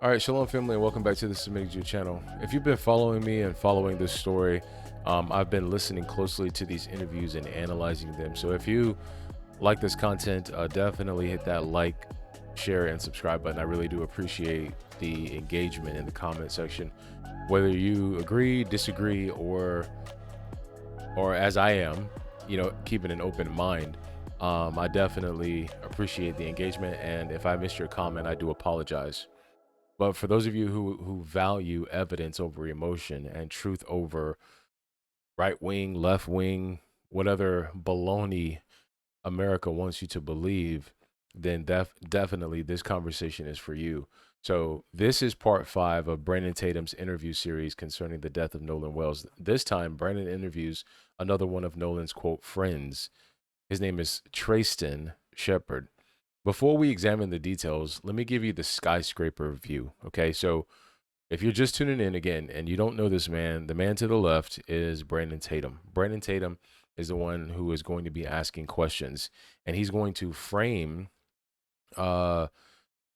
All right, Shalom family, and welcome back to the Semitic Jew channel. If you've been following me and following this story, I've been listening closely to these interviews and analyzing them. So if you like this content, definitely hit that like, share, and subscribe button. I really do appreciate the engagement in the comment section. Whether you agree, disagree, or as I am, keeping an open mind. I definitely appreciate the engagement, and if I missed your comment, I do apologize. But for those of you who value evidence over emotion and truth over right wing, left wing, what other baloney America wants you to believe, then definitely this conversation is for you. So this is part 5 of Brandon Tatum's interview series concerning the death of Nolan Wells. This time, Brandon interviews another one of Nolan's quote friends. His name is Tracestin Shepherd. Before we examine the details, let me give you the skyscraper view. Okay, so if you're just tuning in again and you don't know this man, the man to the left is Brandon Tatum. Brandon Tatum is the one who is going to be asking questions, and he's going to frame uh,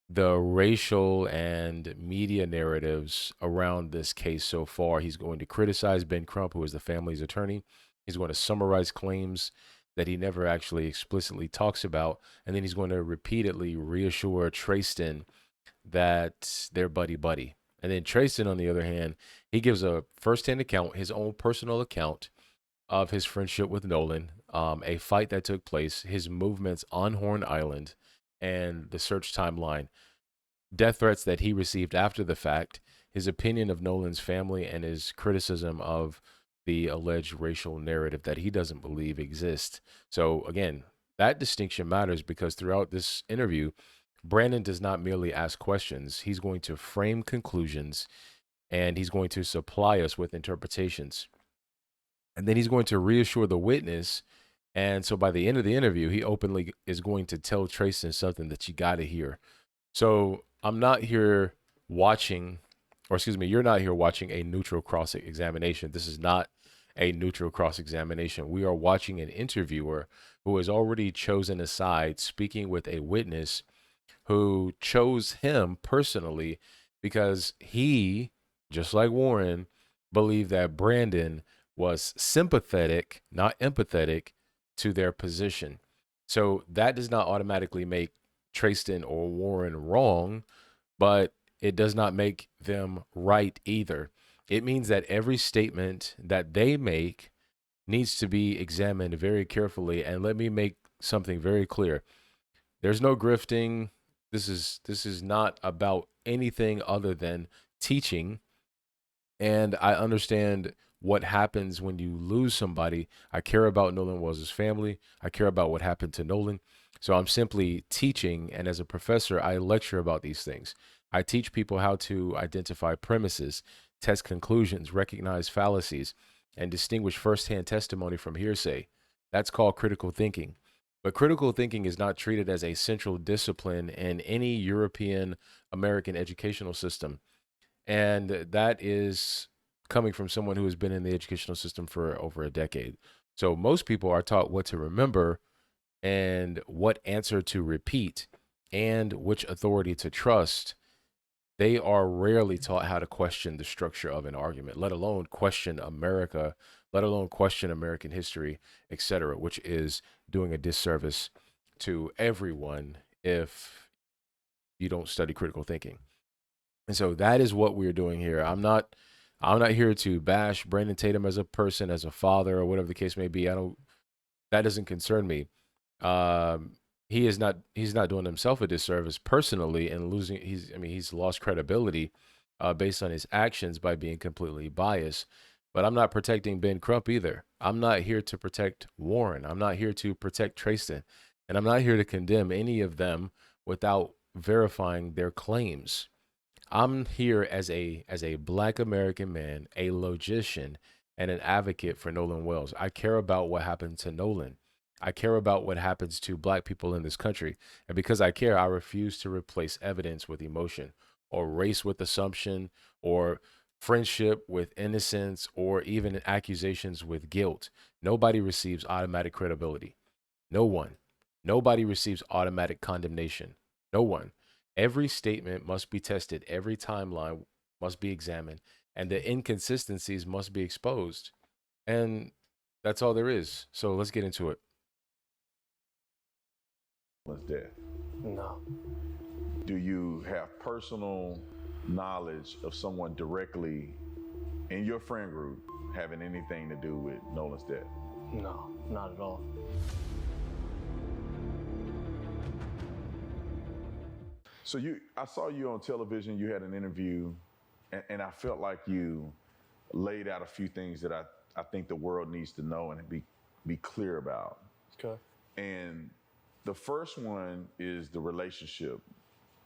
the racial and media narratives around this case so far. He's going to criticize Ben Crump, who is the family's attorney. He's going to summarize claims that he never actually explicitly talks about. And then he's going to repeatedly reassure Tracestin that they're buddy-buddy. And then Tracestin, on the other hand, he gives a firsthand account, his own personal account of his friendship with Nolan, a fight that took place, his movements on Horn Island, and the search timeline, death threats that he received after the fact, his opinion of Nolan's family, and his criticism of the alleged racial narrative that he doesn't believe exists. So again, that distinction matters because throughout this interview, Brandon does not merely ask questions. He's going to frame conclusions and he's going to supply us with interpretations. And then he's going to reassure the witness. And so by the end of the interview, he openly is going to tell Tracestin something that you got to hear. So I'm not here watching, or excuse me, you're not here watching a neutral cross examination. This is not a neutral cross examination. We are watching an interviewer who has already chosen a side, speaking with a witness who chose him personally because he, just like Warren, believed that Brandon was sympathetic, not empathetic, to their position. So that does not automatically make Tracestin or Warren wrong, but it does not make them right either. It means that every statement that they make needs to be examined very carefully. And let me make something very clear. There's no grifting. This is not about anything other than teaching. And I understand what happens when you lose somebody. I care about Nolan Wells' family. I care about what happened to Nolan. So I'm simply teaching, and as a professor, I lecture about these things. I teach people how to identify premises, test conclusions, recognize fallacies, and distinguish firsthand testimony from hearsay. That's called critical thinking. But critical thinking is not treated as a central discipline in any European American educational system. And that is coming from someone who has been in the educational system for over a decade. So most people are taught what to remember and what answer to repeat and which authority to trust. They are rarely taught how to question the structure of an argument, let alone question America, let alone question American history, etc., which is doing a disservice to everyone if you don't study critical thinking. And so that is what we're doing here. I'm not here to bash Brandon Tatum as a person, as a father, or whatever the case may be. That doesn't concern me. He's not doing himself a disservice personally and losing. He's lost credibility based on his actions by being completely biased. But I'm not protecting Ben Crump either. I'm not here to protect Warren. I'm not here to protect Tracestin, and I'm not here to condemn any of them without verifying their claims. I'm here as a Black American man, a logician, and an advocate for Nolan Wells. I care about what happened to Nolan. I care about what happens to Black people in this country. And because I care, I refuse to replace evidence with emotion, or race with assumption, or friendship with innocence, or even accusations with guilt. Nobody receives automatic credibility. No one. Nobody receives automatic condemnation. No one. Every statement must be tested, every timeline must be examined, and the inconsistencies must be exposed. And that's all there is. So let's get into it. Death. No. Do you have personal knowledge of someone directly in your friend group having anything to do with Nolan's death? No, not at all. So I saw you on television, you had an interview, and I felt like you laid out a few things that I think the world needs to know and be clear about. Okay. And the first one is the relationship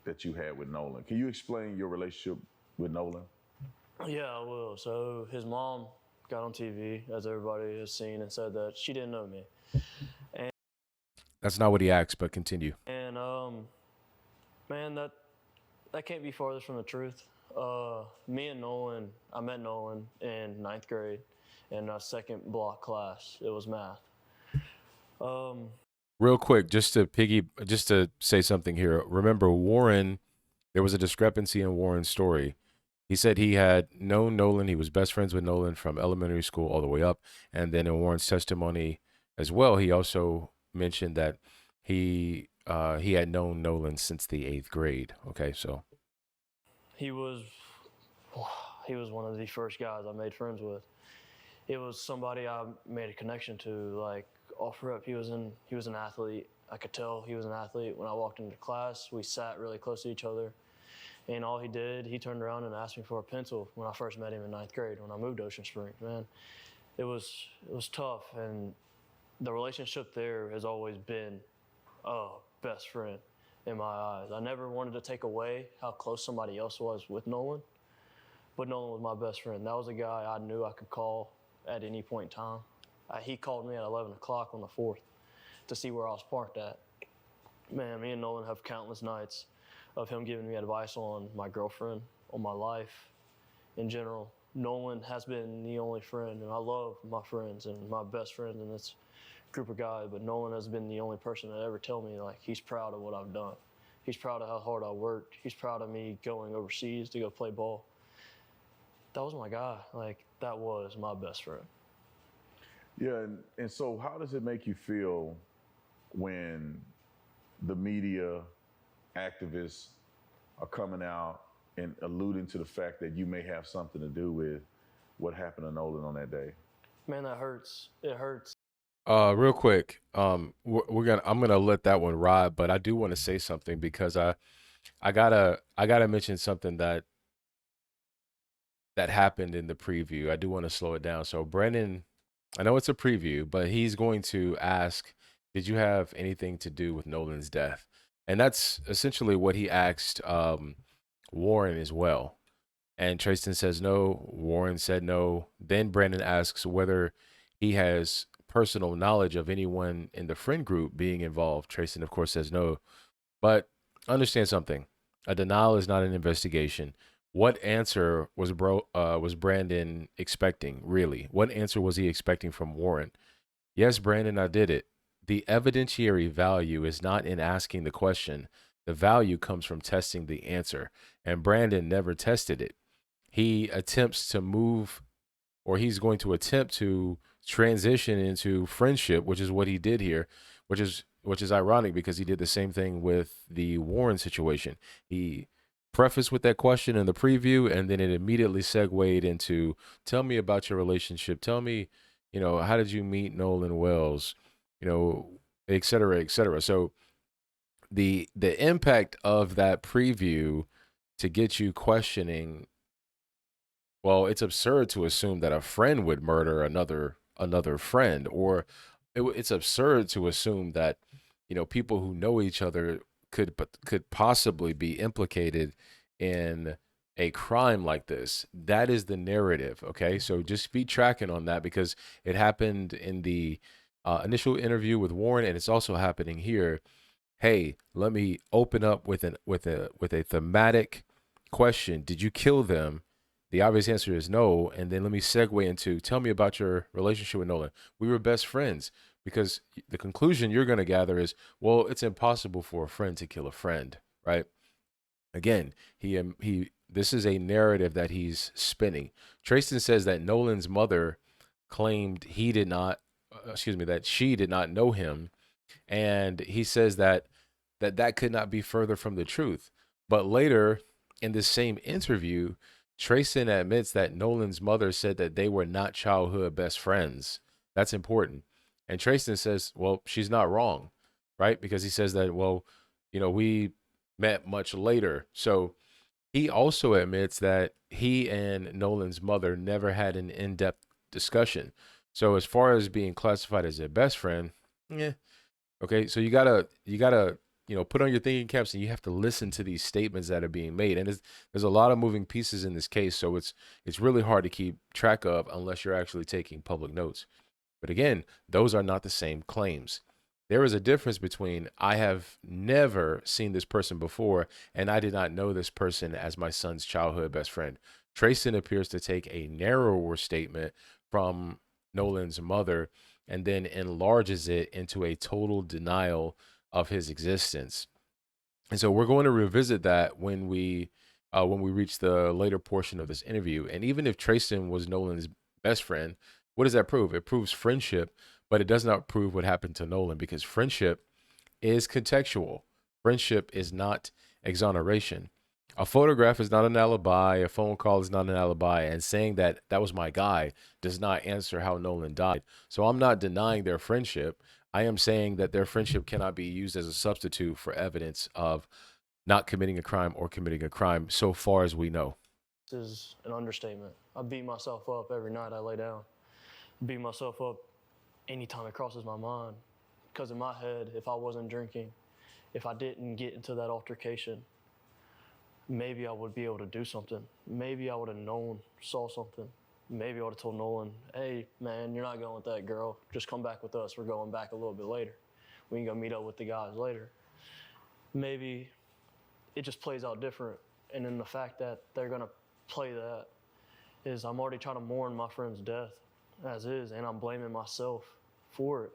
that you had with Nolan. Can you explain your relationship with Nolan? Yeah, I will. So his mom got on TV, as everybody has seen, and said that she didn't know me. That's not what he asked, but continue. And man, that can't be farther from the truth. Me and Nolan, I met Nolan in 9th grade in a second block class. It was math. Real quick, just to say something here. Remember, Warren, there was a discrepancy in Warren's story. He said he had known Nolan. He was best friends with Nolan from elementary school all the way up. And then in Warren's testimony as well, he also mentioned that he had known Nolan since the 8th grade. Okay, so he was one of the first guys I made friends with. It was somebody I made a connection to. Like, off rip, he was an athlete. I could tell he was an athlete. When I walked into class, we sat really close to each other. And all he did, he turned around and asked me for a pencil when I first met him in 9th grade when I moved to Ocean Springs. Man, it was tough. And the relationship there has always been best friend in my eyes. I never wanted to take away how close somebody else was with Nolan, but Nolan was my best friend. That was a guy I knew I could call at any point in time. He called me at 11 o'clock on the 4th to see where I was parked at. Man, me and Nolan have countless nights of him giving me advice on my girlfriend, on my life in general. Nolan has been the only friend, and I love my friends and my best friend in this group of guys, but Nolan has been the only person that ever tell me, like, he's proud of what I've done. He's proud of how hard I worked. He's proud of me going overseas to go play ball. That was my guy. Like, that was my best friend. Yeah, and so how does it make you feel when the media, activists are coming out and alluding to the fact that you may have something to do with what happened to Nolan on that day? Man, that hurts. It hurts. Real quick, I'm gonna let that one ride, but I do want to say something because I gotta mention something that happened in the preview. I do want to slow it down. So Brandon, I know it's a preview, but he's going to ask, did you have anything to do with Nolan's death? And that's essentially what he asked Warren as well. And Tracestin says no. Warren said no. Then Brandon asks whether he has personal knowledge of anyone in the friend group being involved. Tracestin, of course, says no. But understand something. A denial is not an investigation. What answer was Brandon expecting, really? What answer was he expecting from Warren? Yes, Brandon, I did it. The evidentiary value is not in asking the question. The value comes from testing the answer. And Brandon never tested it. He attempts to move, or he's going to attempt to transition into friendship, which is what he did here, which is ironic because he did the same thing with the Warren situation. He prefaced with that question in the preview, and then it immediately segued into, tell me about your relationship. Tell me, how did you meet Nolan Wells, et cetera, et cetera. So the impact of that preview to get you questioning, well, it's absurd to assume that a friend would murder another friend, or it's absurd to assume that, people who know each other could possibly be implicated in a crime like this. That is the narrative, okay? So just be tracking on that because it happened in the initial interview with Warren, and it's also happening here. Hey, let me open up with a thematic question. Did you kill them? The obvious answer is no. And then let me segue into, tell me about your relationship with Nolan. We were best friends, because the conclusion you're going to gather is, well, it's impossible for a friend to kill a friend, right? Again, this is a narrative that he's spinning. Tracestin says that Nolan's mother claimed he did not, that she did not know him, and he says that could not be further from the truth. But later in this same interview, Tracestin admits that Nolan's mother said that they were not childhood best friends. That's important. And Tracestin says, well, she's not wrong, right? Because he says that, well, we met much later. So he also admits that he and Nolan's mother never had an in-depth discussion. So as far as being classified as a best friend, yeah. Okay, so you gotta put on your thinking caps, and you have to listen to these statements that are being made. And there's a lot of moving pieces in this case, so it's really hard to keep track of unless you're actually taking public notes. But again, those are not the same claims. There is a difference between I have never seen this person before and I did not know this person as my son's childhood best friend. Tracestin appears to take a narrower statement from Nolan's mother and then enlarges it into a total denial of his existence. And so we're going to revisit that when we reach the later portion of this interview. And even if Tracestin was Nolan's best friend, what does that prove? It proves friendship, but it does not prove what happened to Nolan, because friendship is contextual. Friendship is not exoneration. A photograph is not an alibi. A phone call is not an alibi. And saying that that was my guy does not answer how Nolan died. So I'm not denying their friendship. I am saying that their friendship cannot be used as a substitute for evidence of not committing a crime or committing a crime, so far as we know. This is an understatement. I beat myself up every night I lay down. Beat myself up anytime it crosses my mind. Because in my head, if I wasn't drinking, if I didn't get into that altercation, maybe I would be able to do something. Maybe I would have saw something. Maybe I would have told Nolan, hey, man, you're not going with that girl. Just come back with us. We're going back a little bit later. We can go meet up with the guys later. Maybe it just plays out different. And then the fact that they're going to play that is I'm already trying to mourn my friend's death as is, and I'm blaming myself for it.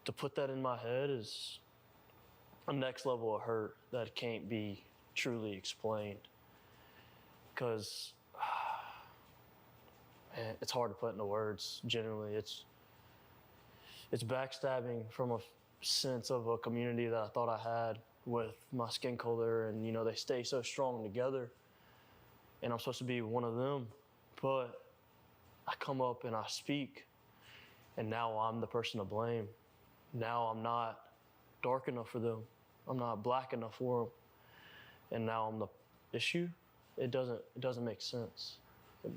To put that in my head is a next level of hurt that can't be truly explained. Because it's hard to put into words. Generally, it's backstabbing from a sense of a community that I thought I had with my skin color, and they stay so strong together, and I'm supposed to be one of them, but I come up and I speak, and now I'm the person to blame. Now I'm not dark enough for them. I'm not black enough for them, and now I'm the issue. It doesn't make sense.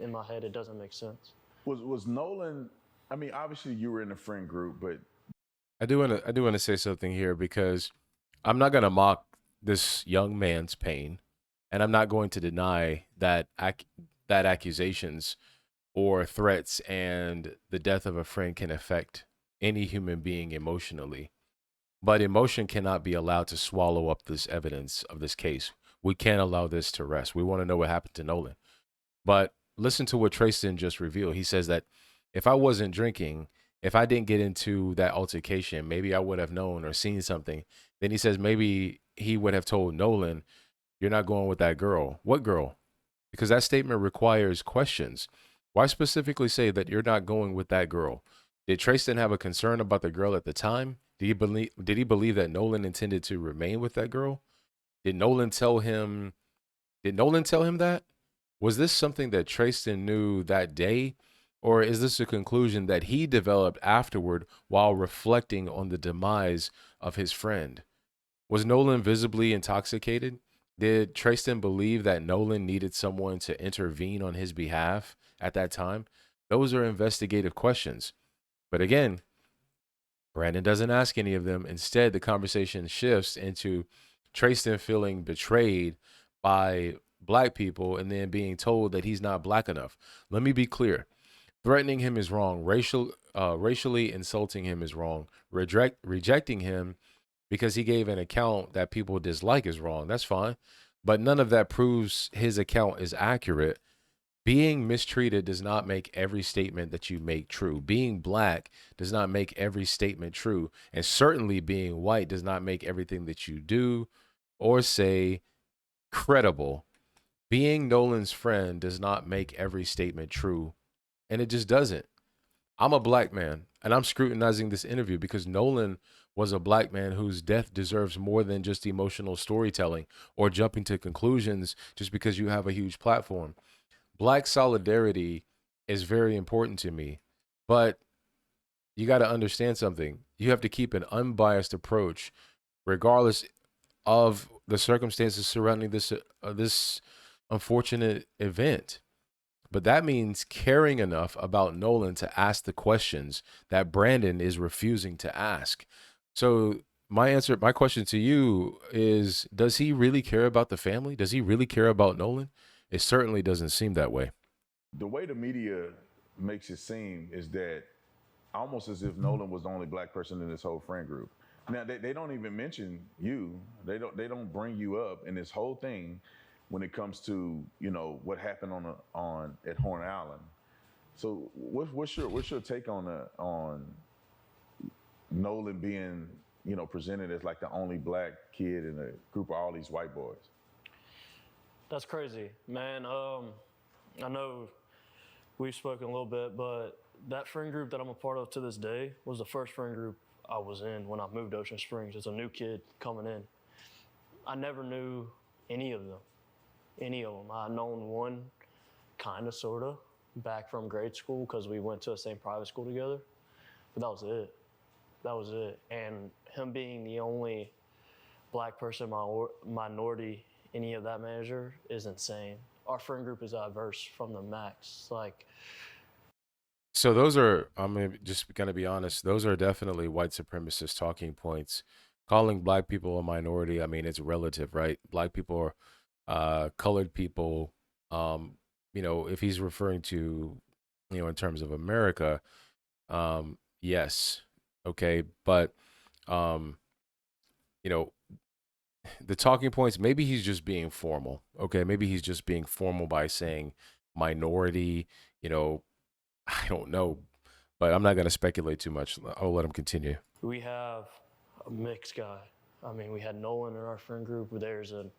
In my head, it doesn't make sense. Was Nolan? I mean, obviously you were in a friend group, but I do want to say something here, because I'm not going to mock this young man's pain, and I'm not going to deny that that accusations or threats and the death of a friend can affect any human being emotionally. But emotion cannot be allowed to swallow up this evidence of this case. We can't allow this to rest. We want to know what happened to Nolan. But listen to what Tracestin just revealed. He says that if I wasn't drinking, if I didn't get into that altercation, maybe I would have known or seen something. Then he says maybe he would have told Nolan, you're not going with that girl. What girl? Because that statement requires questions. Why specifically say that you're not going with that girl? Did Tracestin have a concern about the girl at the time? Did he believe that Nolan intended to remain with that girl? Did Nolan tell him that? Was this something that Tracestin knew that day? Or is this a conclusion that he developed afterward while reflecting on the demise of his friend? Was Nolan visibly intoxicated? Did Tracestin believe that Nolan needed someone to intervene on his behalf at that time? Those are investigative questions. But again, Brandon doesn't ask any of them. Instead, the conversation shifts into Tracestin feeling betrayed by black people and then being told that he's not black enough. Let me be clear. Threatening him is wrong. Racially insulting him is wrong. Rejecting him because he gave an account that people dislike is wrong. That's fine. But none of that proves his account is accurate. Being mistreated does not make every statement that you make true. Being black does not make every statement true. And certainly being white does not make everything that you do or say credible. Being Nolan's friend does not make every statement true, and it just doesn't. I'm a black man, and I'm scrutinizing this interview because Nolan was a black man whose death deserves more than just emotional storytelling or jumping to conclusions just because you have a huge platform. Black solidarity is very important to me, but you got to understand something. You have to keep an unbiased approach, regardless of the circumstances surrounding this unfortunate event. But that means caring enough about Nolan to ask the questions that Brandon is refusing to ask. So my question to you is, does he really care about the family? Does he really care about Nolan? It certainly doesn't seem that way. The way the media makes it seem is that almost as if Nolan was the only black person in this whole friend group. Now they don't even mention you. They don't bring you up in this whole thing when it comes to what happened on at Horn Island. So what's your take on Nolan being presented as like the only black kid in a group of all these white boys? That's crazy, man. I know we've spoken a little bit, but that friend group that I'm a part of to this day was the first friend group I was in when I moved to Ocean Springs as a new kid coming in. I never knew any of them. I known one, kind of, sort of, back from grade school because we went to the same private school together. But that was it. And him being the only black person, minority, any of that measure is insane. Our friend group is diverse from the max. So those are, I'm just going to be honest, those are definitely white supremacist talking points. Calling black people a minority, I mean, it's relative, right? Black people are colored people. If he's referring to, in terms of America, yes, okay, but um, you know, the talking points. Maybe he's just being formal. Okay, maybe he's just being formal by saying minority. I don't know, but I'm not gonna speculate too much. I'll let him continue. We have a mixed guy. I mean, we had Nolan in our friend group. There's an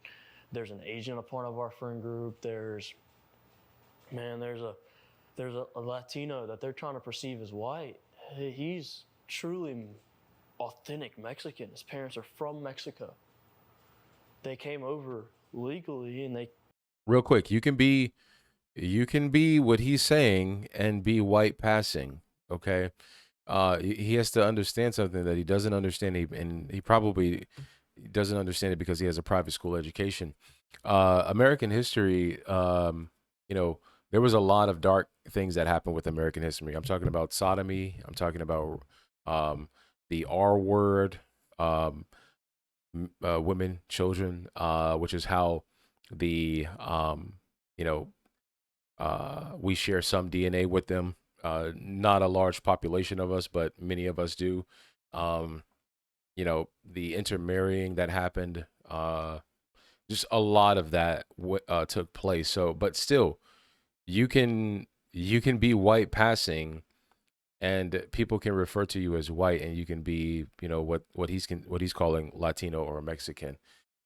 Asian a part of our friend group. There's a Latino that they're trying to perceive as white. He's truly authentic Mexican. His parents are from Mexico. They came over legally, and they. Real quick, you can be what he's saying and be white passing. Okay, he has to understand something that he doesn't understand, and he probably doesn't understand it because he has a private school education. American history, there was a lot of dark things that happened with American history. I'm talking about sodomy. I'm talking about the R word, women, children, which is how the we share some DNA with them. Not a large population of us, but many of us do. Um, the intermarrying that happened, just a lot of that took place. So, but still, you can be white passing, and people can refer to you as white, and you can be, what he's calling Latino or Mexican.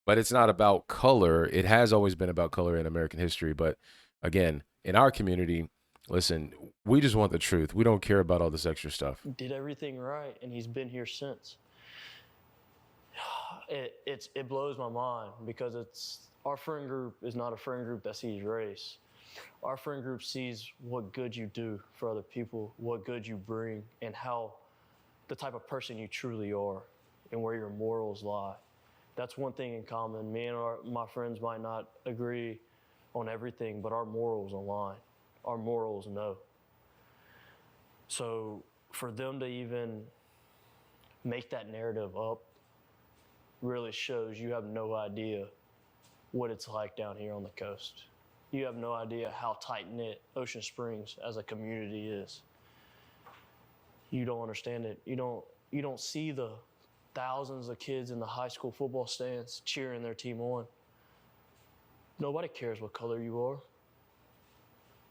But it's not about color. It has always been about color in American history. But again, in our community, listen, we just want the truth. We don't care about all this extra stuff. Did everything right, and he's been here since. It blows my mind because our friend group is not a friend group that sees race. Our friend group sees what good you do for other people, what good you bring, and how the type of person you truly are, and where your morals lie. That's one thing in common. Me and my friends might not agree on everything, but our morals align. Our morals know. So for them to even make that narrative up really shows you have no idea what it's like down here on the coast. You have no idea how tight-knit Ocean Springs as a community is. You don't understand it. You don't see the thousands of kids in the high school football stands cheering their team on. Nobody cares what color you are.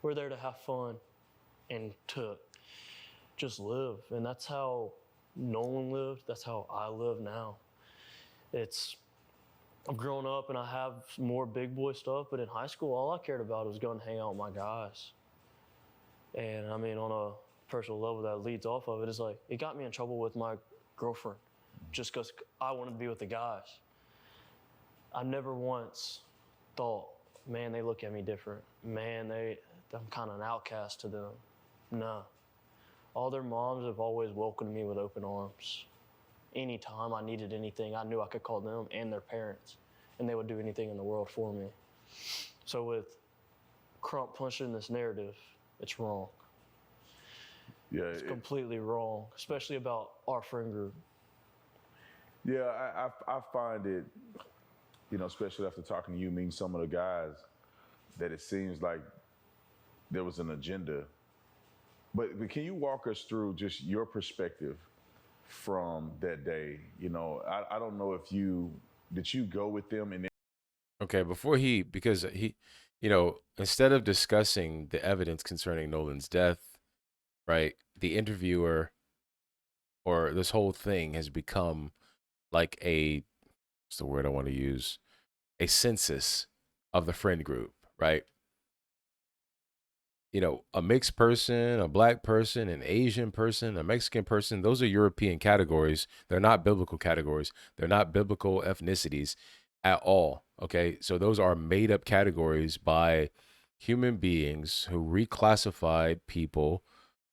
We're there to have fun and to just live. And that's how Nolan lived. That's how I live now. It's I've grown up and I have more big boy stuff, but in high school, all I cared about was going to hang out with my guys. And I mean, on a personal level that leads off of it, is like, it got me in trouble with my girlfriend just because I wanted to be with the guys. I never once thought, man, they look at me different. Man, I'm kind of an outcast to them. No. All their moms have always welcomed me with open arms. Anytime I needed anything, I knew I could call them and their parents, and they would do anything in the world for me. So with Crump pushing this narrative, it's wrong. Yeah, it's completely wrong, especially about our friend group. Yeah, I find it, especially after talking to you, meeting some of the guys, that it seems like there was an agenda. But can you walk us through just your perspective from that day? I don't know if did you go with them and Okay, because he, instead of discussing the evidence concerning Nolan's death, right, the interviewer or this whole thing has become like what's the word I want to use? A census of the friend group, right? A mixed person, a black person, an Asian person, a Mexican person, those are European categories. They're not biblical categories. They're not biblical ethnicities at all. Okay. So those are made up categories by human beings who reclassified people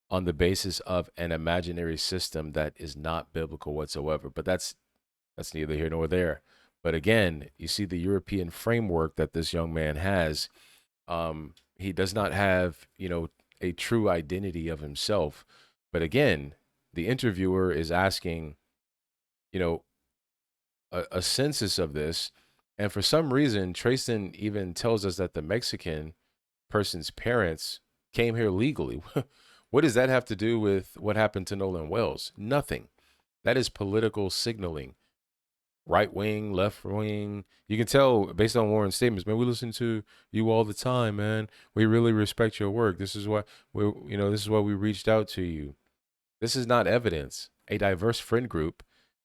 on the basis of an imaginary system that is not biblical whatsoever. But that's neither here nor there. But again, you see the European framework that this young man has. He does not have, a true identity of himself. But again, the interviewer is asking, a census of this. And for some reason, Tracestin even tells us that the Mexican person's parents came here legally. What does that have to do with what happened to Nolan Wells? Nothing. That is political signaling. Right wing, left wing. You can tell based on Warren's statements, man, we listen to you all the time, man. We really respect your work. This is why this is why we reached out to you. This is not evidence. A diverse friend group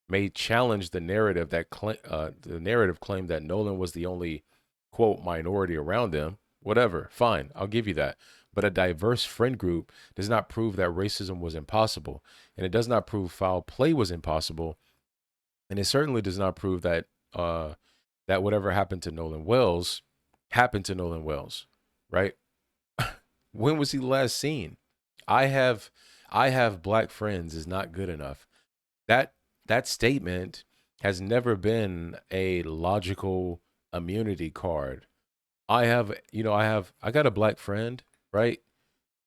may challenge the narrative the narrative claim that Nolan was the only quote minority around them. Whatever, fine, I'll give you that. But a diverse friend group does not prove that racism was impossible, and it does not prove foul play was impossible. And it certainly does not prove that that whatever happened to Nolan Wells happened to Nolan Wells, right? When was he last seen? I have black friends is not good enough. That statement has never been a logical immunity card. I got a black friend, right?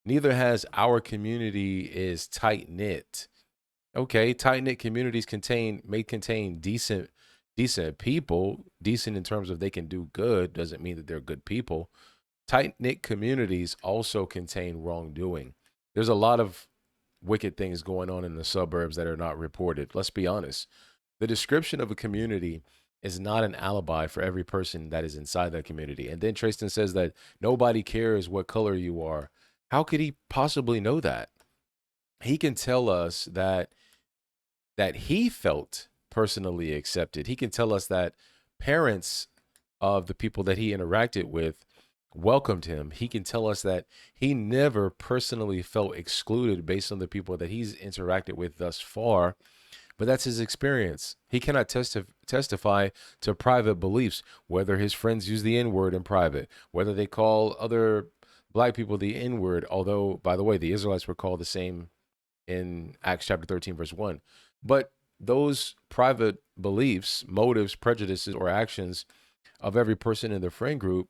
Neither has our community is tight knit. Okay, tight-knit communities may contain decent people. Decent in terms of they can do good doesn't mean that they're good people. Tight-knit communities also contain wrongdoing. There's a lot of wicked things going on in the suburbs that are not reported. Let's be honest. The description of a community is not an alibi for every person that is inside that community. And then Tracestin says that nobody cares what color you are. How could he possibly know that? He can tell us that he felt personally accepted. He can tell us that parents of the people that he interacted with welcomed him. He can tell us that he never personally felt excluded based on the people that he's interacted with thus far. But that's his experience. He cannot testify to private beliefs, whether his friends use the N-word in private, whether they call other black people the N-word, although, by the way, the Israelites were called the same in Acts chapter 13, verse 1. But those private beliefs, motives, prejudices, or actions of every person in the friend group,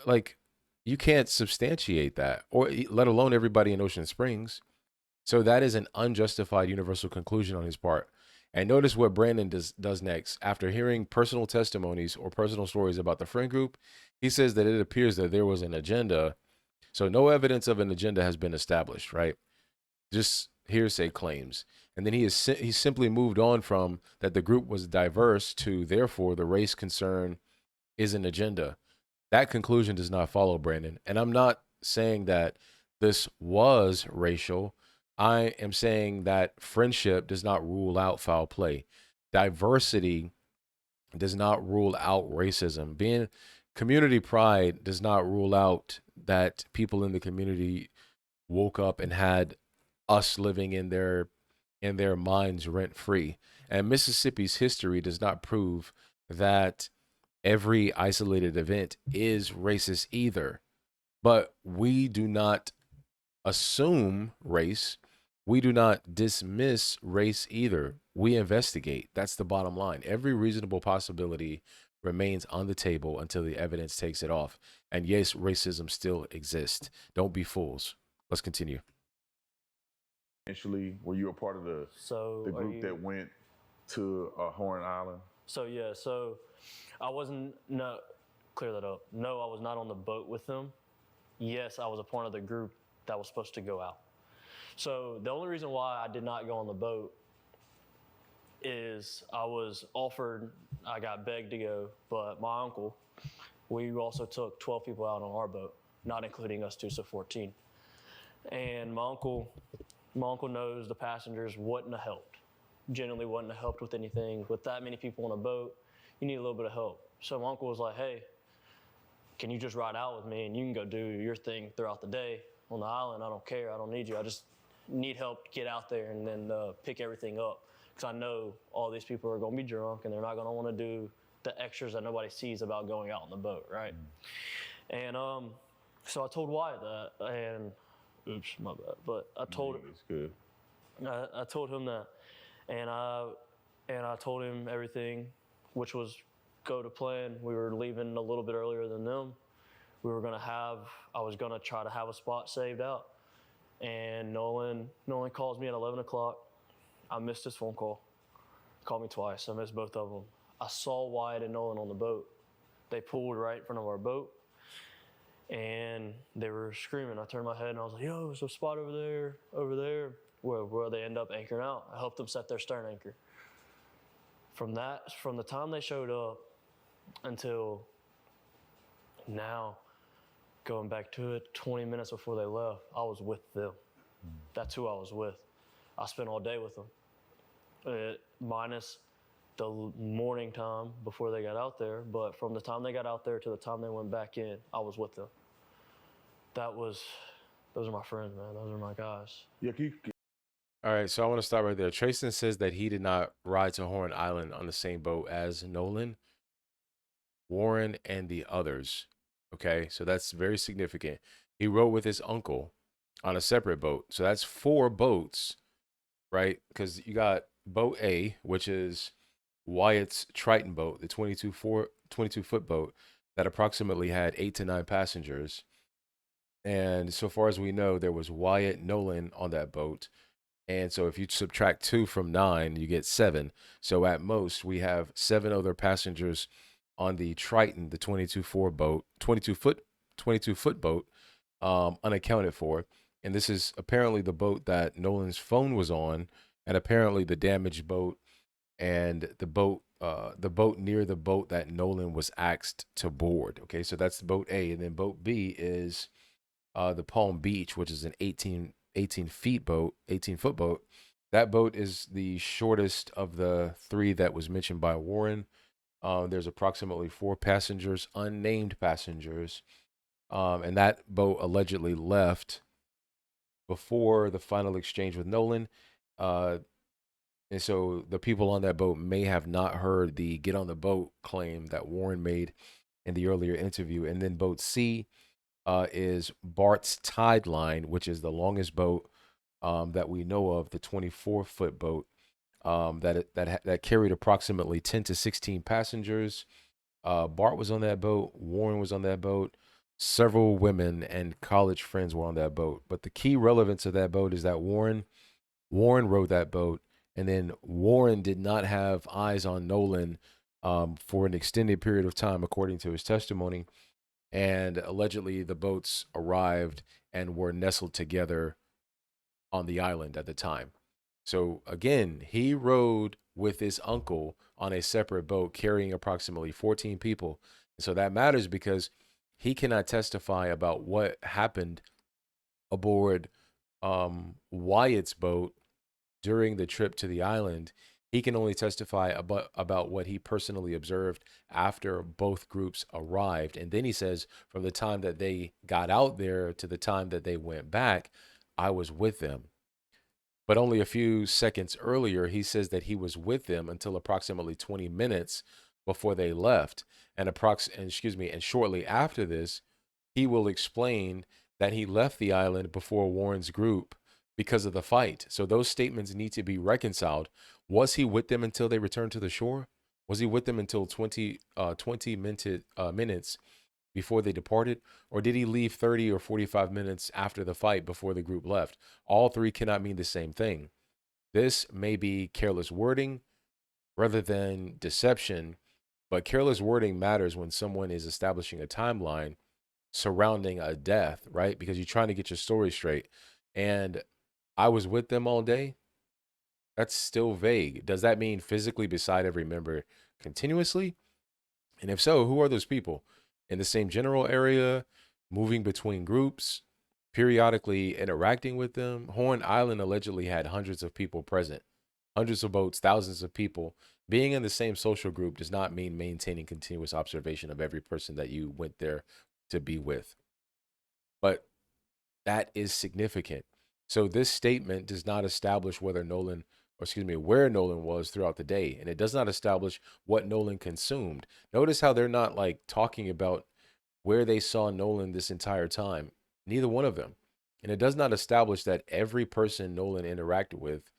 like, you can't substantiate that, or let alone everybody in Ocean Springs. So that is an unjustified universal conclusion on his part. And notice what Brandon does next. After hearing personal testimonies or personal stories about the friend group, he says that it appears that there was an agenda. So no evidence of an agenda has been established, right? Just hearsay claims. And then he simply moved on from that the group was diverse to therefore the race concern is an agenda. That conclusion does not follow, Brandon. And I'm not saying that this was racial. I am saying that friendship does not rule out foul play. Diversity does not rule out racism. Being community pride does not rule out that people in the community woke up and had us living in their minds rent free. And Mississippi's history does not prove that every isolated event is racist either. But we do not assume race. We do not dismiss race either. We investigate. That's the bottom line. Every reasonable possibility remains on the table until the evidence takes it off. And yes, racism still exists. Don't be fools. Let's continue. Initially, were you a part of So the are group you? that went to Horn Island? So yeah. So I wasn't. No, clear that up. No, I was not on the boat with them. Yes, I was a part of the group that was supposed to go out. So the only reason why I did not go on the boat is I was offered. I got begged to go, but my uncle. We also took 12 people out on our boat, not including us two, so 14. And my uncle knows the passengers wouldn't have helped. Generally wouldn't have helped with anything. With that many people on a boat, you need a little bit of help. So my uncle was like, hey, can you just ride out with me and you can go do your thing throughout the day on the island? I don't care. I don't need you. I just need help to get out there and then pick everything up. Because I know all these people are going to be drunk and they're not going to want to do the extras that nobody sees about going out on the boat, right? And so I told Wyatt that, and oops, my bad. But I told It's good. I told him that, and I told him everything, which was go to plan. We were leaving a little bit earlier than them. I was gonna try to have a spot saved out, and Nolan calls me at 11 o'clock. I missed his phone call. He called me twice. I missed both of them. I saw Wyatt and Nolan on the boat. They pulled right in front of our boat, and they were screaming. I turned my head and I was like, yo, there's a spot over there, where they end up anchoring out. I helped them set their stern anchor. From the time they showed up until now, going back to it, 20 minutes before they left, I was with them. That's who I was with. I spent all day with them, minus the morning time before they got out there. But from the time they got out there to the time they went back in, I was with them. Those are my friends, man. Those are my guys. Yeah, All right, so I want to stop right there. Tracestin says that he did not ride to Horn Island on the same boat as Nolan, Warren, and the others. Okay, so that's very significant. He rode with his uncle on a separate boat. So that's 4 boats, right? Because you got boat A, which is Wyatt's Triton boat, the 22-foot boat that approximately had 8 to 9 passengers. And so far as we know, there was Wyatt Nolan on that boat. And so if you subtract 2 from 9, you get 7. So at most, we have 7 other passengers on the Triton, the 22-foot boat, unaccounted for. And this is apparently the boat that Nolan's phone was on, and apparently the damaged boat and the boat near the boat that Nolan was asked to board. Okay, so that's boat A. And then boat B is the Palm Beach, which is an 18 foot boat. That boat is the shortest of the 3 that was mentioned by Warren. There's approximately 4 passengers, unnamed passengers, and that boat allegedly left before the final exchange with Nolan. And so the people on that boat may have not heard the get on the boat claim that Warren made in the earlier interview. And then boat C is Bart's Tide Line, which is the longest boat that we know of, the 24-foot boat that carried approximately 10 to 16 passengers. Bart was on that boat. Warren was on that boat. Several women and college friends were on that boat. But the key relevance of that boat is that Warren rode that boat, and then Warren did not have eyes on Nolan for an extended period of time, according to his testimony. And allegedly, the boats arrived and were nestled together on the island at the time. So again, he rode with his uncle on a separate boat carrying approximately 14 people. And so that matters because he cannot testify about what happened aboard Wyatt's boat during the trip to the island. He can only testify about what he personally observed after both groups arrived. And then he says, from the time that they got out there to the time that they went back, I was with them. But only a few seconds earlier, he says that he was with them until approximately 20 minutes before they left. And shortly after this, he will explain that he left the island before Warren's group because of the fight. So those statements need to be reconciled. Was he with them until they returned to the shore? Was he with them until 20 minutes before they departed? Or did he leave 30 or 45 minutes after the fight before the group left? All three cannot mean the same thing. This may be careless wording rather than deception, but careless wording matters when someone is establishing a timeline surrounding a death, right? Because you're trying to get your story straight. And I was with them all day. That's still vague. Does that mean physically beside every member continuously? And if so, who are those people? In the same general area, moving between groups, periodically interacting with them? Horn Island allegedly had hundreds of people present, hundreds of boats, thousands of people. Being in the same social group does not mean maintaining continuous observation of every person that you went there to be with. But that is significant. So this statement does not establish where Nolan was throughout the day, and it does not establish what Nolan consumed. Notice how they're not like talking about where they saw Nolan this entire time. Neither one of them. And it does not establish that every person Nolan interacted with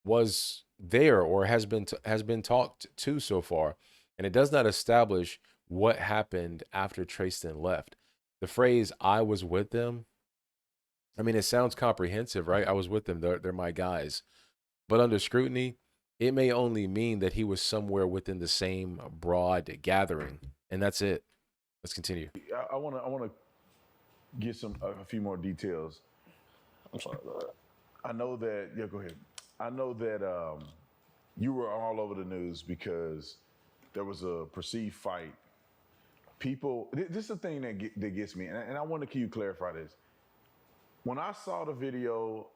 was there or has been talked to so far. And it does not establish what happened after Tracestin left. The phrase "I was with them," I mean, it sounds comprehensive, right? I was with them. They're my guys. But under scrutiny, it may only mean that he was somewhere within the same broad gathering, and that's it. Let's continue. I want to get a few more details. I'm sorry about that. I know that. Yeah, go ahead. I know that you were all over the news because there was a perceived fight. People, this is the thing that gets me, and I want to you clarify this. When I saw the video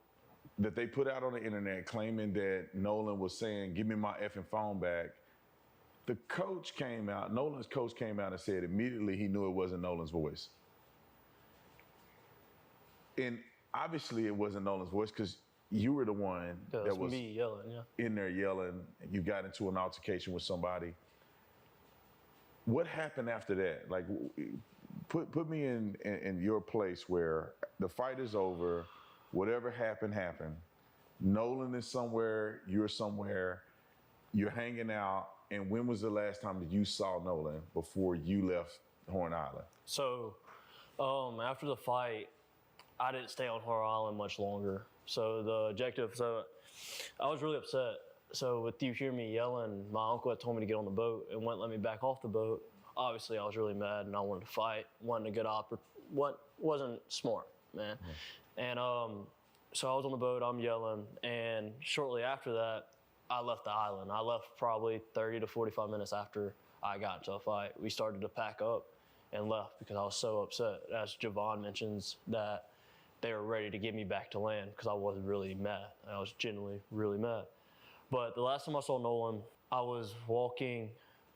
that they put out on the internet claiming that Nolan was saying, "Give me my effing phone back," the coach came out, Nolan's coach came out and said immediately he knew it wasn't Nolan's voice. And obviously it wasn't Nolan's voice because you were the one that was me yelling, in there yelling, and you got into an altercation with somebody. What happened after that? Like, put me in your place where the fight is over, whatever happened. Nolan is somewhere, you're hanging out. And when was the last time that you saw Nolan before you left Horn Island? So, after the fight, I didn't stay on Horn Island much longer. So the objective, I was really upset. So with you hearing me yelling, my uncle had told me to get on the boat and wouldn't let me back off the boat. Obviously, I was really mad and I wanted to fight, wanted to get what wasn't smart, man. And so I was on the boat, I'm yelling, and shortly after that, I left the island. I left probably 30 to 45 minutes after I got into a fight. We started to pack up and left because I was so upset. As Javon mentions, that they were ready to get me back to land because I was really mad. I was genuinely really mad. But the last time I saw Nolan, I was walking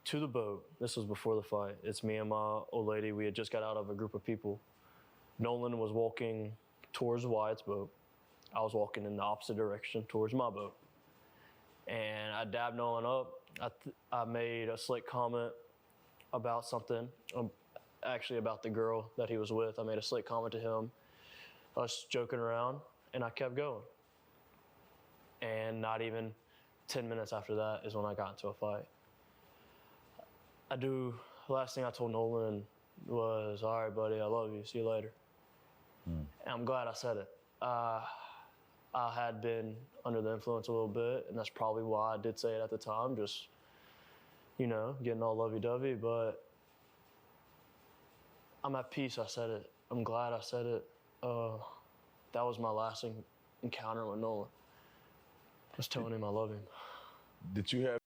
to the boat. This was before the fight. It's me and my old lady. We had just got out of a group of people. Nolan was walking towards Wyatt's boat. I was walking in the opposite direction towards my boat. And I dabbed Nolan up. I made a slick comment about something, actually about the girl that he was with. I made a slick comment to him, us joking around, and I kept going. And not even 10 minutes after that is when I got into a fight. The last thing I told Nolan was, "All right, buddy, I love you. See you later." And I'm glad I said it. I had been under the influence a little bit, and that's probably why I did say it at the time, just, getting all lovey-dovey, but I'm at peace I said it. I'm glad I said it. That was my last encounter with Nolan. I was telling him I love him. Did you have?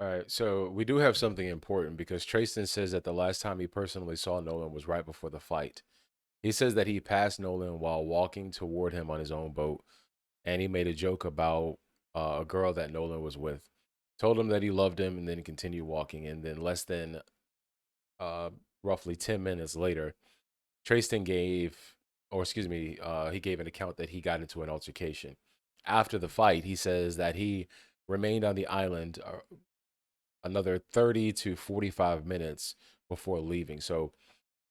All right, so we do have something important because Tracestin says that the last time he personally saw Nolan was right before the fight. He says that he passed Nolan while walking toward him on his own boat, and he made a joke about a girl that Nolan was with. Told him that he loved him, and then continued walking. And then less than uh, roughly 10 minutes later, Tracestin gave, or excuse me, he gave an account that he got into an altercation. After the fight, he says that he remained on the island another 30 to 45 minutes before leaving. So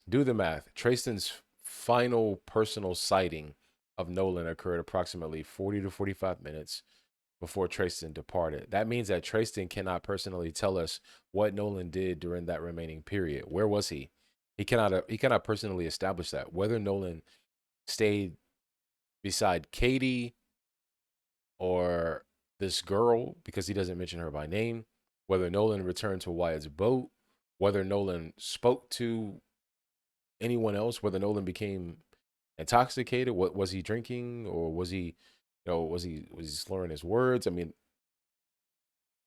do the math. Tracestin's final personal sighting of Nolan occurred approximately 40 to 45 minutes before Tracestin departed. That means that Tracestin cannot personally tell us what Nolan did during that remaining period. Where was he? He cannot personally establish that. Whether Nolan stayed beside Katie or this girl, because he doesn't mention her by name, whether Nolan returned to Wyatt's boat, whether Nolan spoke to anyone else, whether Nolan became intoxicated, what was he drinking, or was he, was he slurring his words? I mean,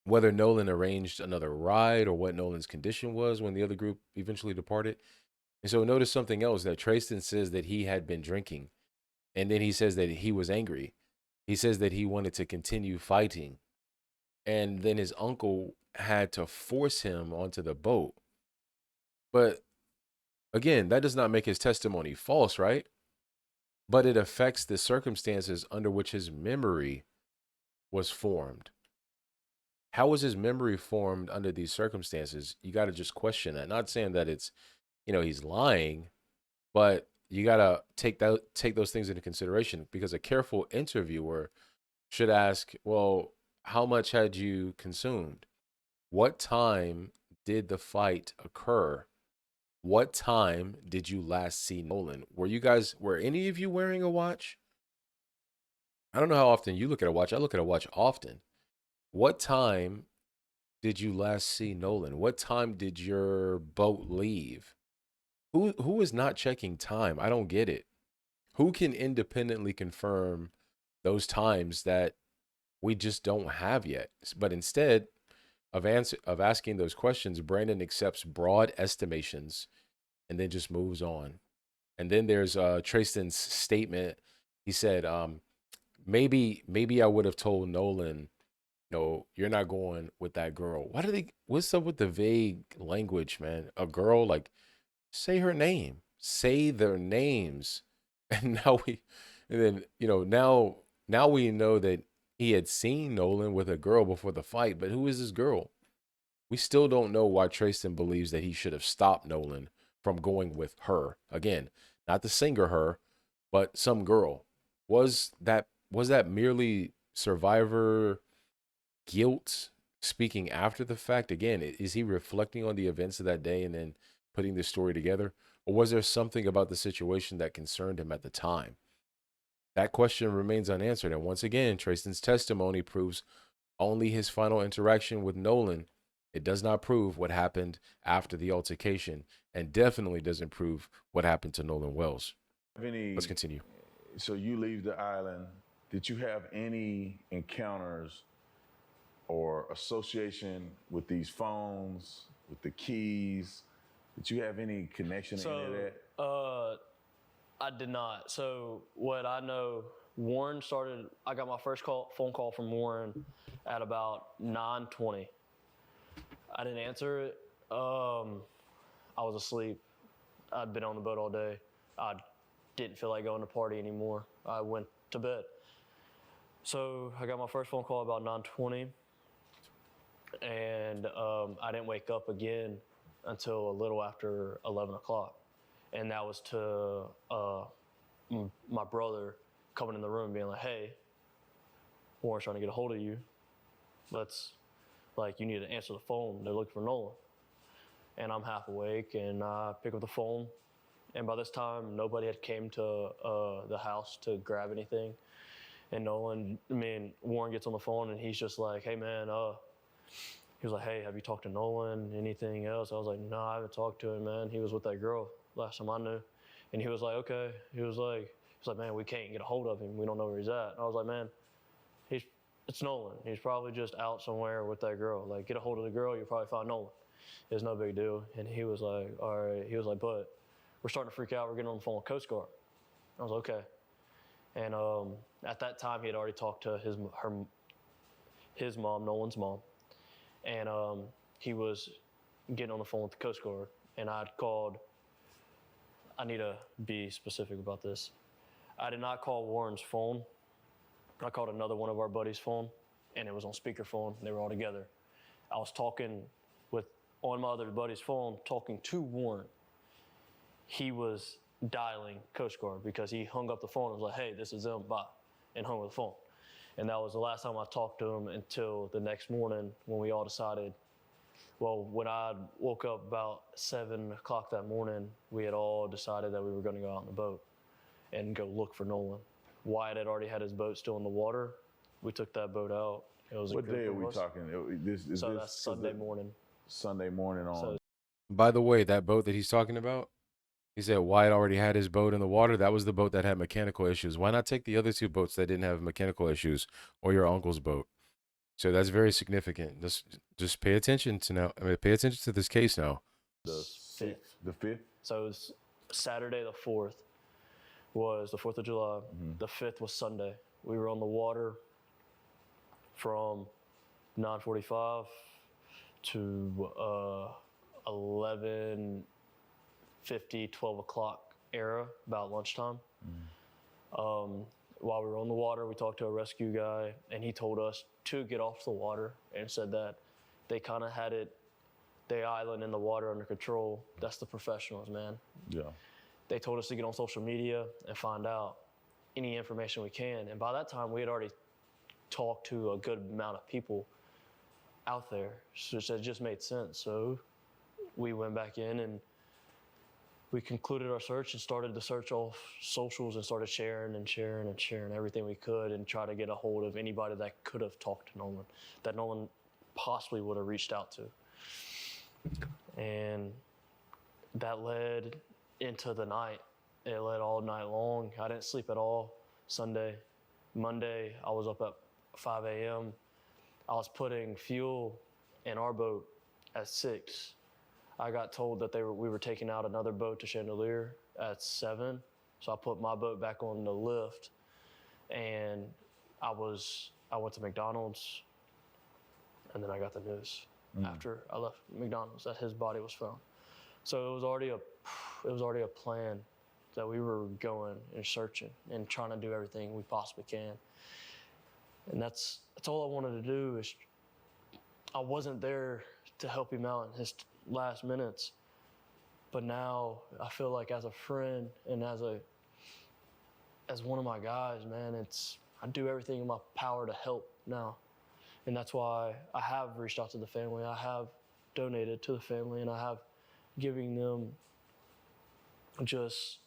whether Nolan arranged another ride or what Nolan's condition was when the other group eventually departed. And so notice something else, that Tracestin says that he had been drinking, and then he says that he was angry. He says that he wanted to continue fighting, and then his uncle had to force him onto the boat. But again, that does not make his testimony false, right? But it affects the circumstances under which his memory was formed. How was his memory formed under these circumstances? You got to just question that. Not saying that it's, he's lying, but you got to take those things into consideration, because a careful interviewer should ask, well, how much had you consumed? What time did the fight occur? What time did you last see Nolan? Were any of you wearing a watch? I don't know how often you look at a watch. I look at a watch often. What time did you last see Nolan? What time did your boat leave? Who is not checking time? I don't get it. Who can independently confirm those times that we just don't have yet? But instead of asking those questions, Brandon accepts broad estimations and then just moves on. And then there's Tracestin's statement. He said, maybe I would have told Nolan, no, you're not going with that girl. What's up with the vague language, man? A girl, like, say her name, say their names. And then, now we know that he had seen Nolan with a girl before the fight, but who is this girl? We still don't know why Tracestin believes that he should have stopped Nolan from going with her. Again, not the singer her, but some girl. Was that merely survivor guilt speaking after the fact? Again, is he reflecting on the events of that day and then putting this story together? Or was there something about the situation that concerned him at the time? That question remains unanswered. And once again, Tracestin's testimony proves only his final interaction with Nolan. It does not prove what happened after the altercation, and definitely doesn't prove what happened to Nolan Wells. Let's continue. So you leave the island. Did you have any encounters or association with these phones, with the keys? Did you have any connection to any of that? I did not. So what I know, I got my first phone call from Warren at about 9:20. I didn't answer it. I was asleep. I'd been on the boat all day. I didn't feel like going to party anymore. I went to bed. So I got my first phone call about 9:20, and I didn't wake up again until a little after 11 o'clock. And that was to my brother coming in the room being like, hey, Warren's trying to get a hold of you. You need to answer the phone. They're looking for Nolan. And I'm half awake, and I pick up the phone. And by this time, nobody had came to the house to grab anything. And Warren gets on the phone, and he's just like, hey, man, he was like, hey, have you talked to Nolan? Anything else? I was like, no, I haven't talked to him, man. He was with that girl last time I knew. And he was like, okay. He was like, man, we can't get a hold of him. We don't know where he's at. And I was like, man, it's Nolan. He's probably just out somewhere with that girl. Like, get a hold of the girl, you'll probably find Nolan. It's no big deal. And he was like, all right. He was like, but we're starting to freak out. We're getting on the phone with Coast Guard. I was like, okay. And at that time, he had already talked to his mom, Nolan's mom, and he was getting on the phone with the Coast Guard, and I'd called. I need to be specific about this. I did not call Warren's phone. I called another one of our buddies' phone, and it was on speakerphone. They were all together. I was talking on my other buddy's phone, talking to Warren. He was dialing Coast Guard because he hung up the phone and was like, "Hey, this is them, bye," and hung up the phone. And that was the last time I talked to him until the next morning when we all decided. Well, when I woke up about 7 o'clock that morning, we had all decided that we were going to go out on the boat and go look for Nolan. Wyatt had already had his boat still in the water. We took that boat out. It was What day are we talking? That's Sunday morning. Sunday morning on. So, By the way, that boat that he's talking about, he said Wyatt already had his boat in the water. That was the boat that had mechanical issues. Why not take the other two boats that didn't have mechanical issues, or your uncle's boat? So that's very significant. Just pay attention to now. I mean, pay attention to this case now. The 5th. The 5th? So it was Saturday the 4th was the 4th of July. Mm-hmm. The 5th was Sunday. We were on the water from 9:45 to 11:50, 12 o'clock era, about lunchtime. Mm-hmm. While we were on the water, we talked to a rescue guy, and he told us to get off the water and said that they kind of had the island and the water under control. That's the professionals, man. Yeah. They told us to get on social media and find out any information we can. And by that time, we had already talked to a good amount of people out there, so it just made sense. So we went back in and we concluded our search and started the search off socials and started sharing everything we could and try to get a hold of anybody that could have talked to Nolan, that Nolan possibly would have reached out to. And that led into the night. It led all night long. I didn't sleep at all Sunday. Monday, I was up at 5 a.m. I was putting fuel in our boat at 6. I got told that we were taking out another boat to Chandelier at 7. So I put my boat back on the lift, and I went to McDonald's, and then I got the news after I left McDonald's that his body was found. So it was already a plan that we were going and searching and trying to do everything we possibly can. And that's all I wanted to do. Is I wasn't there to help him out in his last minutes, but now I feel like as a friend and as one of my guys, man, I do everything in my power to help now. And that's why I have reached out to the family. I have donated to the family, and I have giving them just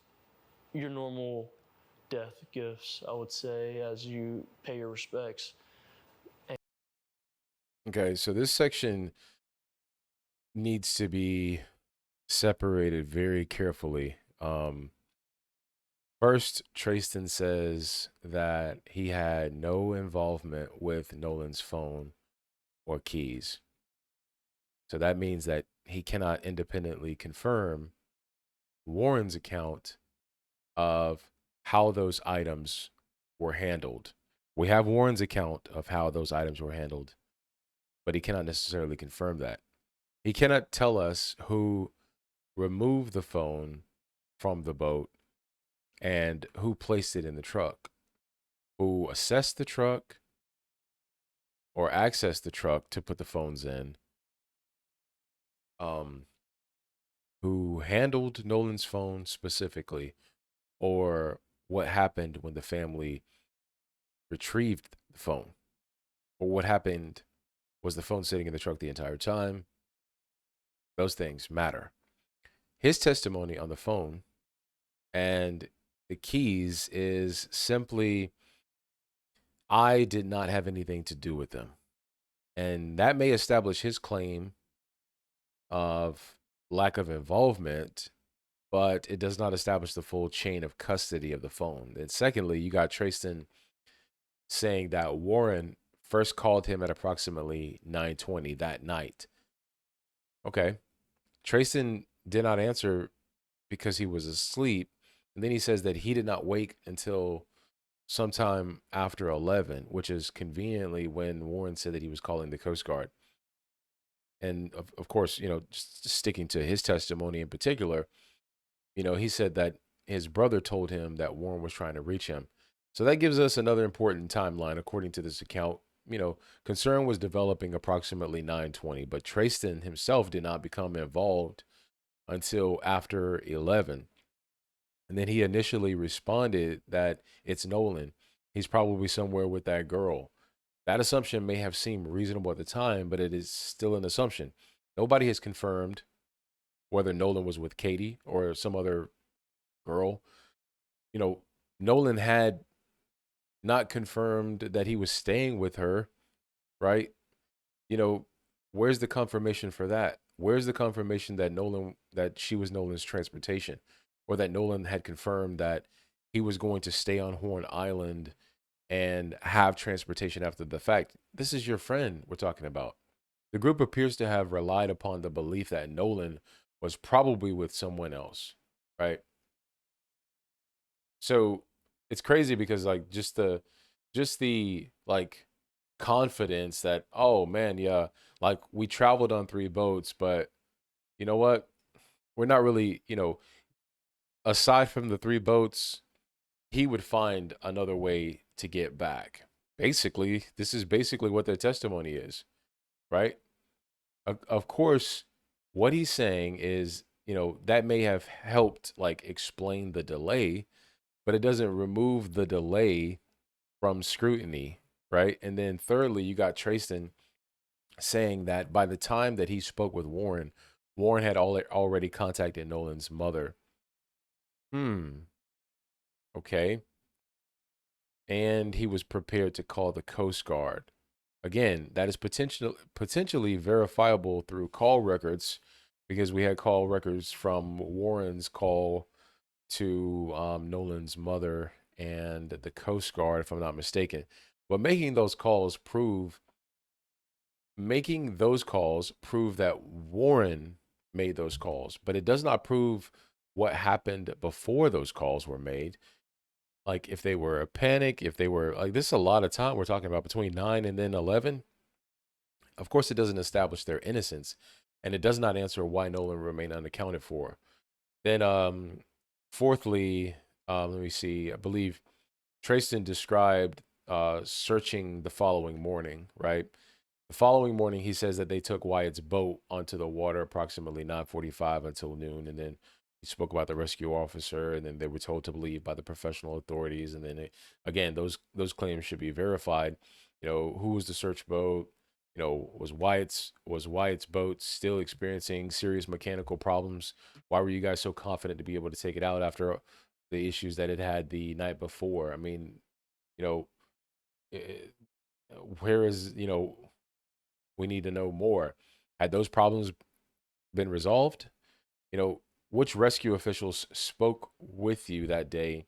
your normal death gifts, I would say, as you pay your respects. Okay, so this section needs to be separated very carefully. First, Tracestin says that he had no involvement with Nolan's phone or keys. So that means that he cannot independently confirm Warren's account of how those items were handled. We have Warren's account of how those items were handled, but he cannot necessarily confirm that. He cannot tell us who removed the phone from the boat and who placed it in the truck, who assessed the truck or accessed the truck to put the phones in, who handled Nolan's phone specifically, or what happened when the family retrieved the phone, or what happened, was the phone sitting in the truck the entire time? Those things matter. His testimony on the phone and the keys is simply, I did not have anything to do with them. And that may establish his claim of lack of involvement, but it does not establish the full chain of custody of the phone. And secondly, you got Tracestin saying that Warren first called him at approximately 9:20 that night. Okay. Tracestin did not answer because he was asleep. And then he says that he did not wake until sometime after 11, which is conveniently when Warren said that he was calling the Coast Guard. And of course, just sticking to his testimony in particular, he said that his brother told him that Warren was trying to reach him. So that gives us another important timeline. According to this account, concern was developing approximately 9:20, but Tracestin himself did not become involved until after 11. And then he initially responded that it's Nolan. He's probably somewhere with that girl. That assumption may have seemed reasonable at the time, but it is still an assumption. Nobody has confirmed whether Nolan was with Katie or some other girl. Nolan had not confirmed that he was staying with her, right? You know, where's the confirmation for that? Where's the confirmation that she was Nolan's transportation, or that Nolan had confirmed that he was going to stay on Horn Island and have transportation after the fact? This is your friend we're talking about. The group appears to have relied upon the belief that Nolan was probably with someone else, right? So it's crazy because like just the like confidence that, oh man, yeah, like we traveled on three boats, but you know what? We're not really, aside from the three boats, he would find another way to get back. Basically, this is basically what their testimony is, right? Of course, what he's saying is, that may have helped like explain the delay, but it doesn't remove the delay from scrutiny, right? And then thirdly, you got Tracestin saying that by the time that he spoke with Warren, Warren had already contacted Nolan's mother. Okay. And he was prepared to call the Coast Guard. Again, that is potentially verifiable through call records, because we had call records from Warren's call to Nolan's mother and the Coast Guard, if I'm not mistaken. But making those calls prove that Warren made those calls, but it does not prove what happened before those calls were made. Like if they were a panic, if they were like, this is a lot of time we're talking about between 9 and then 11. Of course, it doesn't establish their innocence, and it does not answer why Nolan remained unaccounted for. Then, fourthly, let me see. I believe Tracestin described searching the following morning, right? The following morning, he says that they took Wyatt's boat onto the water approximately 9:45 until noon, and then he spoke about the rescue officer, and then they were told to leave by the professional authorities, and then again, those claims should be verified. Who was the search boat? Was Wyatt's boat still experiencing serious mechanical problems? Why were you guys so confident to be able to take it out after the issues that it had the night before? I mean, you know, eh, where is, we need to know more. Had those problems been resolved? Which rescue officials spoke with you that day?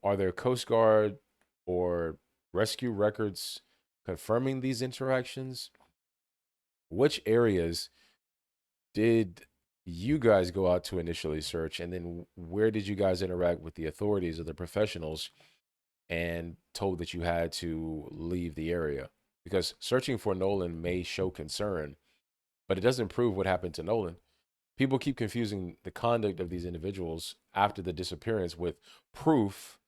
Are there Coast Guard or rescue records confirming these interactions? Which areas did you guys go out to initially search? And then where did you guys interact with the authorities or the professionals and told that you had to leave the area? Because searching for Nolan may show concern, but it doesn't prove what happened to Nolan. People keep confusing the conduct of these individuals after the disappearance with proof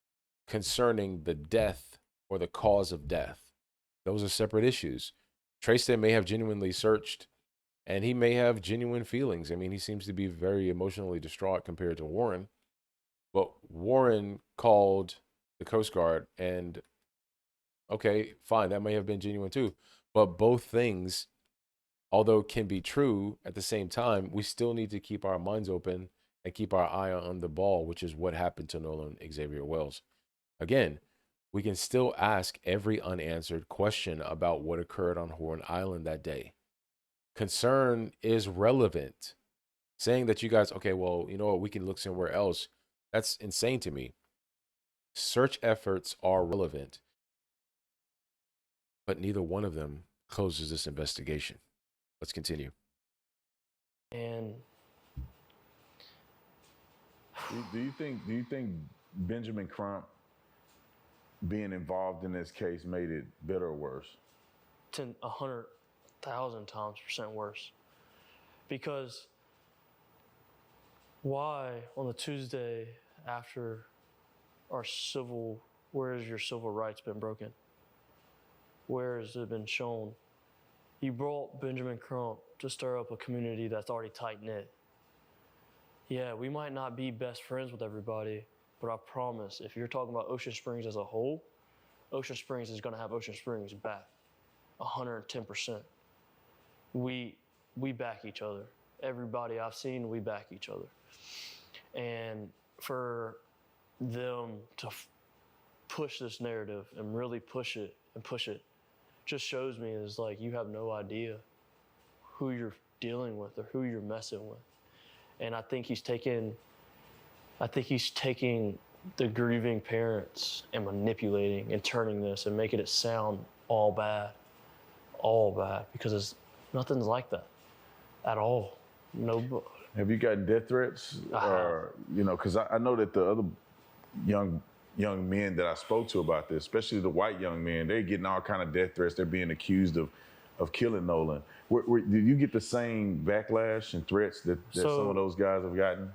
concerning the death or the cause of death. Those are separate issues. Tracestin may have genuinely searched, and he may have genuine feelings. I mean, he seems to be very emotionally distraught compared to Warren. But Warren called the Coast Guard, and okay, fine, that may have been genuine too. But both things, although can be true at the same time, we still need to keep our minds open and keep our eye on the ball, which is what happened to Nolan Xavier Wells. Again, we can still ask every unanswered question about what occurred on Horn Island that day. Concern is relevant. Saying that you guys, okay, well, you know what, we can look somewhere else, that's insane to me. Search efforts are relevant, but neither one of them closes this investigation. Let's continue. And Do you think Benjamin Crump being involved in this case made it better or worse? 100,000 times percent worse. Because why on the Tuesday after where has your civil rights been broken? Where has it been shown? You brought Benjamin Crump to stir up a community that's already tight-knit. Yeah, we might not be best friends with everybody, but I promise, if you're talking about Ocean Springs as a whole, Ocean Springs is going to have Ocean Springs back, 110%. We back each other. Everybody I've seen, we back each other. And for them to push this narrative and really push it, just shows me is like you have no idea who you're dealing with or who you're messing with. And I think he's taking the grieving parents and manipulating and turning this and making it sound all bad, because nothing's like that at all. No. Have you gotten death threats? Or, because I know that the other young men that I spoke to about this, especially the white young men, they're getting all kind of death threats. They're being accused of killing Nolan. Did you get the same backlash and threats that some of those guys have gotten?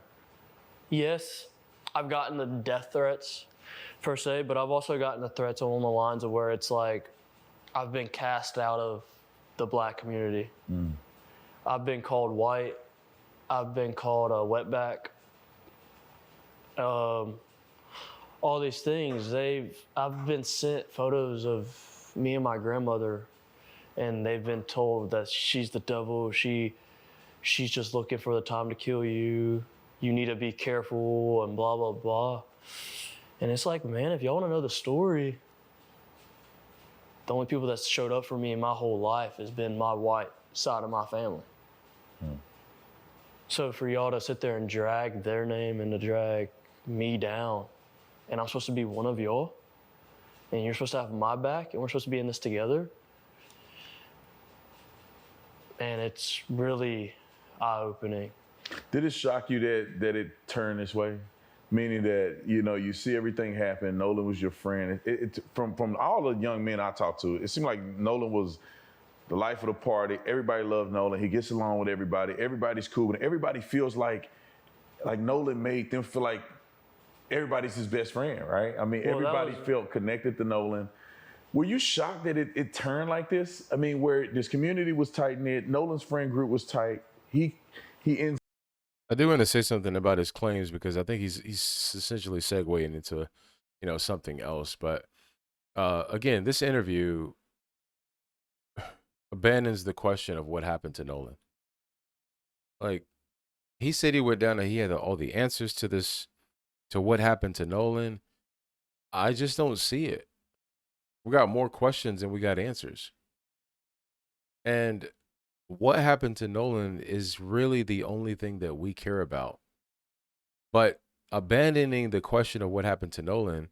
Yes, I've gotten the death threats per se, but I've also gotten the threats along the lines of where it's like I've been cast out of the black community. I've been called white. I've been called a wetback. All these things. I've been sent photos of me and my grandmother, and they've been told that she's the devil. She's just looking for the time to kill you. You need to be careful and blah, blah, blah. And it's like, man, if y'all want to know the story, the only people that's showed up for me in my whole life has been my white side of my family. So for y'all to sit there and drag their name and to drag me down, and I'm supposed to be one of y'all, and you're supposed to have my back, and we're supposed to be in this together, and it's really eye-opening. Did it shock you that it turned this way? Meaning that, you see everything happen. Nolan was your friend. From all the young men I talked to, it seemed like Nolan was the life of the party. Everybody loved Nolan. He gets along with everybody. Everybody's cool. And everybody feels like Nolan made them feel like everybody's his best friend, right? I mean, everybody felt connected to Nolan. Were you shocked that it turned like this? I mean, where this community was tight-knit, Nolan's friend group was tight. He ends. I do want to say something about his claims because I think he's essentially segueing into, something else. But again, this interview abandons the question of what happened to Nolan. Like, he said he went down and he had all the answers to this, to what happened to Nolan. I just don't see it. We got more questions than we got answers. And what happened to Nolan is really the only thing that we care about. But abandoning the question of what happened to Nolan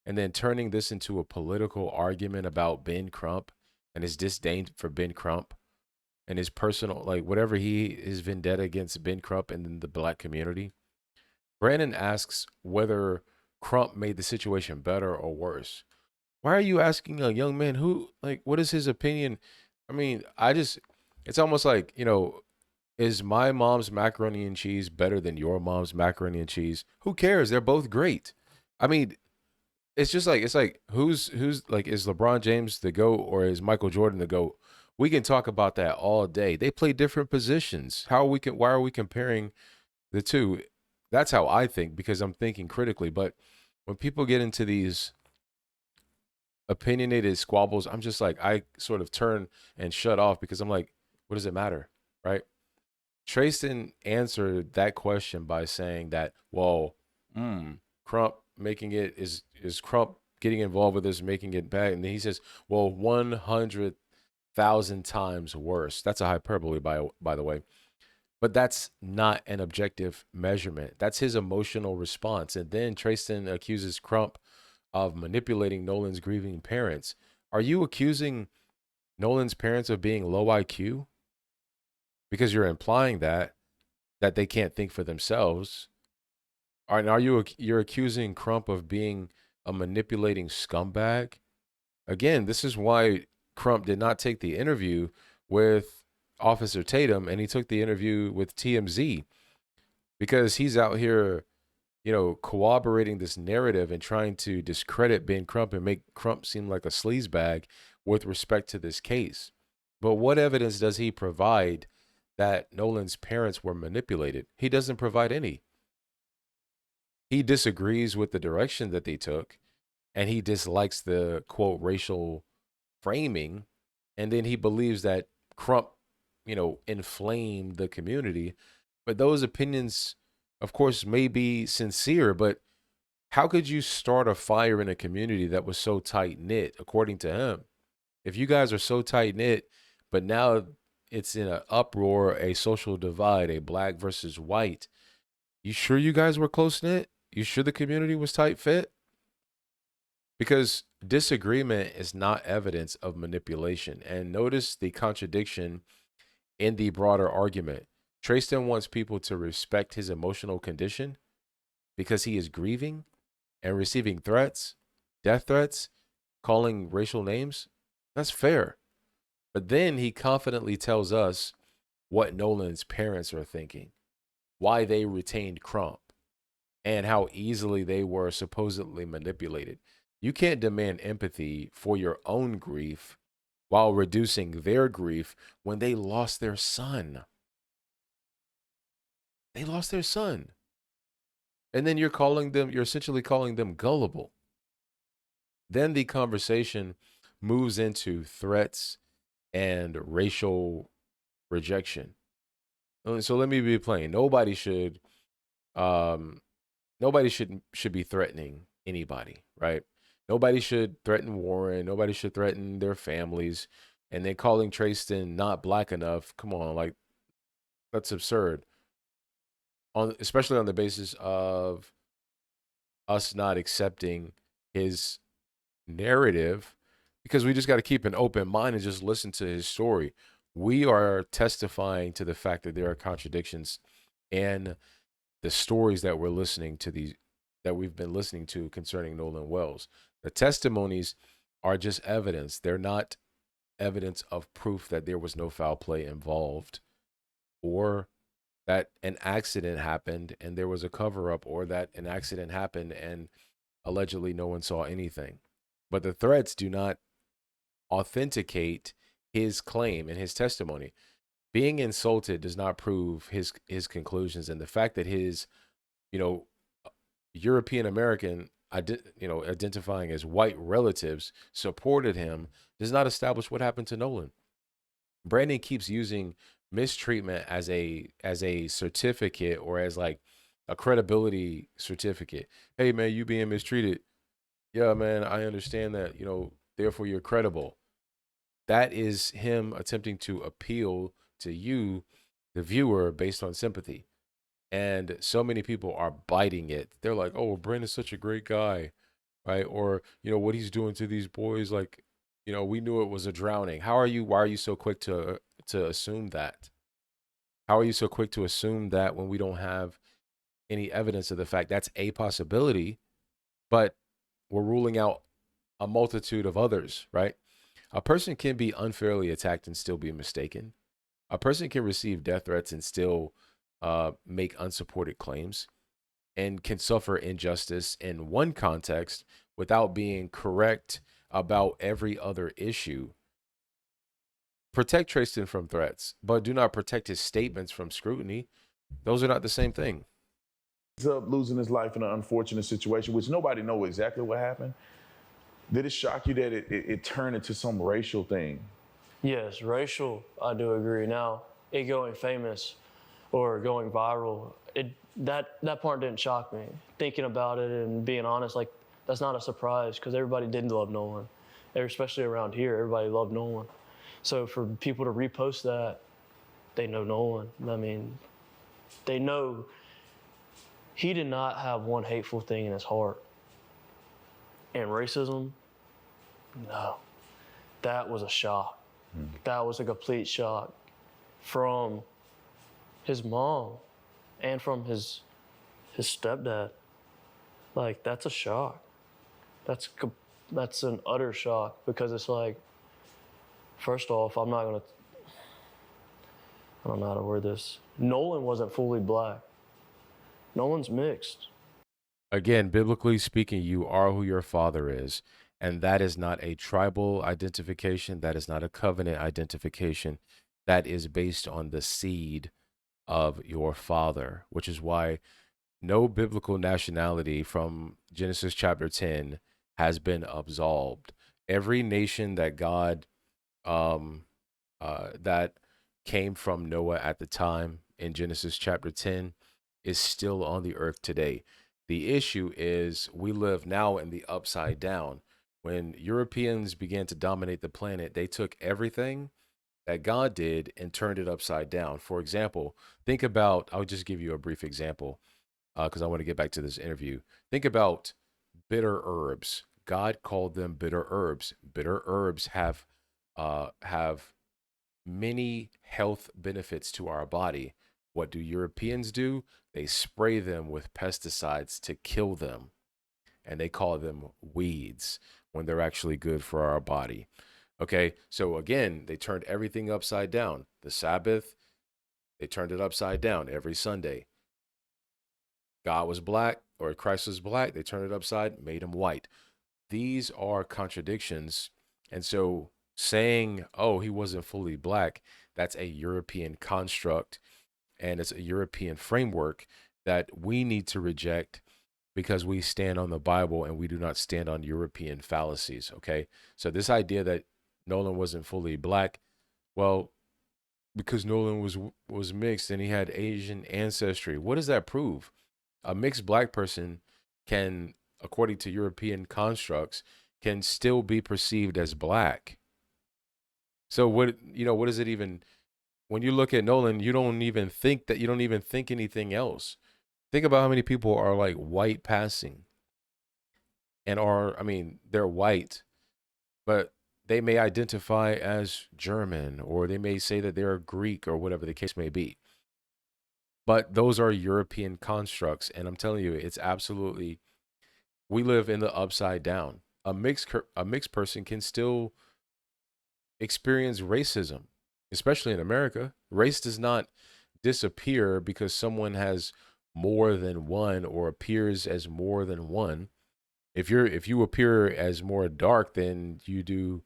and then turning this into a political argument about Ben Crump and his disdain for Ben Crump and his personal, whatever his vendetta against Ben Crump and the black community. Brandon asks whether Crump made the situation better or worse. Why are you asking a young man what is his opinion? I mean, it's almost like, is my mom's macaroni and cheese better than your mom's macaroni and cheese? Who cares? They're both great. I mean, it's like who's is LeBron James the GOAT or is Michael Jordan the GOAT? We can talk about that all day. They play different positions. Why are we comparing the two? That's how I think, because I'm thinking critically. But when people get into these opinionated squabbles, I'm just like, I sort of turn and shut off because I'm like, what does it matter, right? Tracestin answered that question by saying that, well, Crump making it is Crump getting involved with this, making it bad. And then he says, well, 100,000 times worse. That's a hyperbole, by the way. But that's not an objective measurement. That's his emotional response. And then Tracestin accuses Crump of manipulating Nolan's grieving parents. Are you accusing Nolan's parents of being low IQ? Because you're implying that they can't think for themselves. You're accusing Crump of being a manipulating scumbag. Again, this is why Crump did not take the interview with Officer Tatum and he took the interview with TMZ because he's out here, corroborating this narrative and trying to discredit Ben Crump and make Crump seem like a sleazebag with respect to this case. But what evidence does he provide that Nolan's parents were manipulated? He doesn't provide any. He disagrees with the direction that they took and he dislikes the quote racial framing. And then he believes that Crump, inflamed the community. But those opinions, of course, may be sincere, but how could you start a fire in a community that was so tight knit, according to him? If you guys are so tight knit, but now it's in an uproar, a social divide, a black versus white, you sure you guys were close knit? You sure the community was tight fit? Because disagreement is not evidence of manipulation. And notice the contradiction in the broader argument. Tracestin wants people to respect his emotional condition because he is grieving and receiving threats, death threats, calling racial names. That's fair. But then he confidently tells us what Nolan's parents are thinking, why they retained Crump, and how easily they were supposedly manipulated. You can't demand empathy for your own grief while reducing their grief when they lost their son. They lost their son. And then you're essentially calling them gullible. Then the conversation moves into threats and racial rejection. So let me be plain. Nobody should be threatening anybody, right? Nobody should threaten Warren. Nobody should threaten their families. And then calling Tracestin not black enough. Come on, like that's absurd. Especially on the basis of us not accepting his narrative, because we just got to keep an open mind and just listen to his story. We are testifying to the fact that there are contradictions in the stories that we've been listening to concerning Nolan Wells. The testimonies are just evidence. They're not evidence of proof that there was no foul play involved, or that an accident happened and there was a cover-up, or that an accident happened and allegedly no one saw anything. But the threats do not authenticate his claim and his testimony. Being insulted does not prove his conclusions, and the fact that his, European American, identifying as white relatives supported him does not establish what happened to Nolan. Brandon keeps using mistreatment as a certificate, or as like a credibility certificate. Hey man, you being mistreated. Yeah, man, I understand that, therefore you're credible. That is him attempting to appeal to you, the viewer, based on sympathy. And so many people are biting it. They're like, oh, well, Brandon's such a great guy, right? Or, what he's doing to these boys, like, we knew it was a drowning. Why are you so quick to assume that? How are you so quick to assume that when we don't have any evidence of the fact that's a possibility, but we're ruling out a multitude of others, right? A person can be unfairly attacked and still be mistaken. A person can receive death threats and still make unsupported claims, and can suffer injustice in one context without being correct about every other issue. Protect Tracestin from threats, but do not protect his statements from scrutiny. Those are not the same thing. He's up losing his life in an unfortunate situation, which nobody knows exactly what happened. Did it shock you that it turned into some racial thing? Yes, racial, I do agree. Now, it going famous or going viral, that part didn't shock me. Thinking about it and being honest, like, that's not a surprise, because everybody did love Nolan. Especially around here, everybody loved Nolan. So for people to repost that, they know Nolan. I mean, they know he did not have one hateful thing in his heart. And racism, no. That was a shock. That was a complete shock from his mom and from his stepdad. Like, that's a shock. that's an utter shock, because it's like, first off, I don't know how to word this. Nolan wasn't fully black. Nolan's mixed. Again, biblically speaking, you are who your father is. And that is not a tribal identification. That is not a covenant identification. That is based on the seed of your father, which is why no biblical nationality from Genesis chapter 10 has been absolved. Every nation that God um, that came from Noah at the time in Genesis chapter 10 is still on the earth today. The issue is we live now in the upside down. When Europeans began to dominate the planet, they took everything that God did and turned it upside down. For example, think about, I'll just give you a brief example because I want to get back to this interview. Think about bitter herbs. God called them bitter herbs. Bitter herbs have many health benefits to our body. What do Europeans do? They spray them with pesticides to kill them, and they call them weeds when they're actually good for our body. Okay, so again, they turned everything upside down. The Sabbath, they turned it upside down every Sunday. God was black, or Christ was black, they turned it upside, made him white. These are contradictions. And so saying, oh, he wasn't fully black, that's a European construct, and it's a European framework that we need to reject because we stand on the Bible and we do not stand on European fallacies. Okay. So this idea that Nolan wasn't fully black, well, because Nolan was mixed and he had Asian ancestry. What does that prove? A mixed black person can, according to European constructs, can still be perceived as black. So what does it even, when you look at Nolan, you don't even think anything else. Think about how many people are like white passing and they're white, but they may identify as German, or they may say that they're Greek, or whatever the case may be. But those are European constructs. And I'm telling you, it's absolutely, we live in the upside down. A mixed person can still experience racism, especially in America. Race does not disappear because someone has more than one or appears as more than one. If you appear as more dark than you do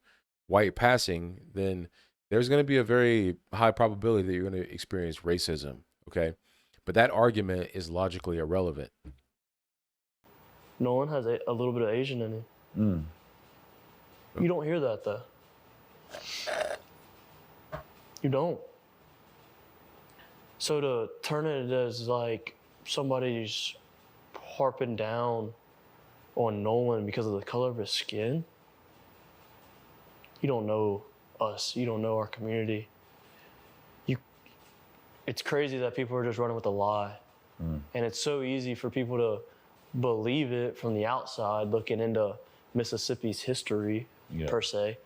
white passing, then there's going to be a very high probability that you're going to experience racism. Okay. But that argument is logically irrelevant. Nolan has a little bit of Asian in him. You don't hear that, though. You don't. So to turn it as like somebody's harping down on Nolan because of the color of his skin, you don't know us. You don't know our community. It's crazy that people are just running with a lie. And it's so easy for people to believe it from the outside, looking into Mississippi's history, per se.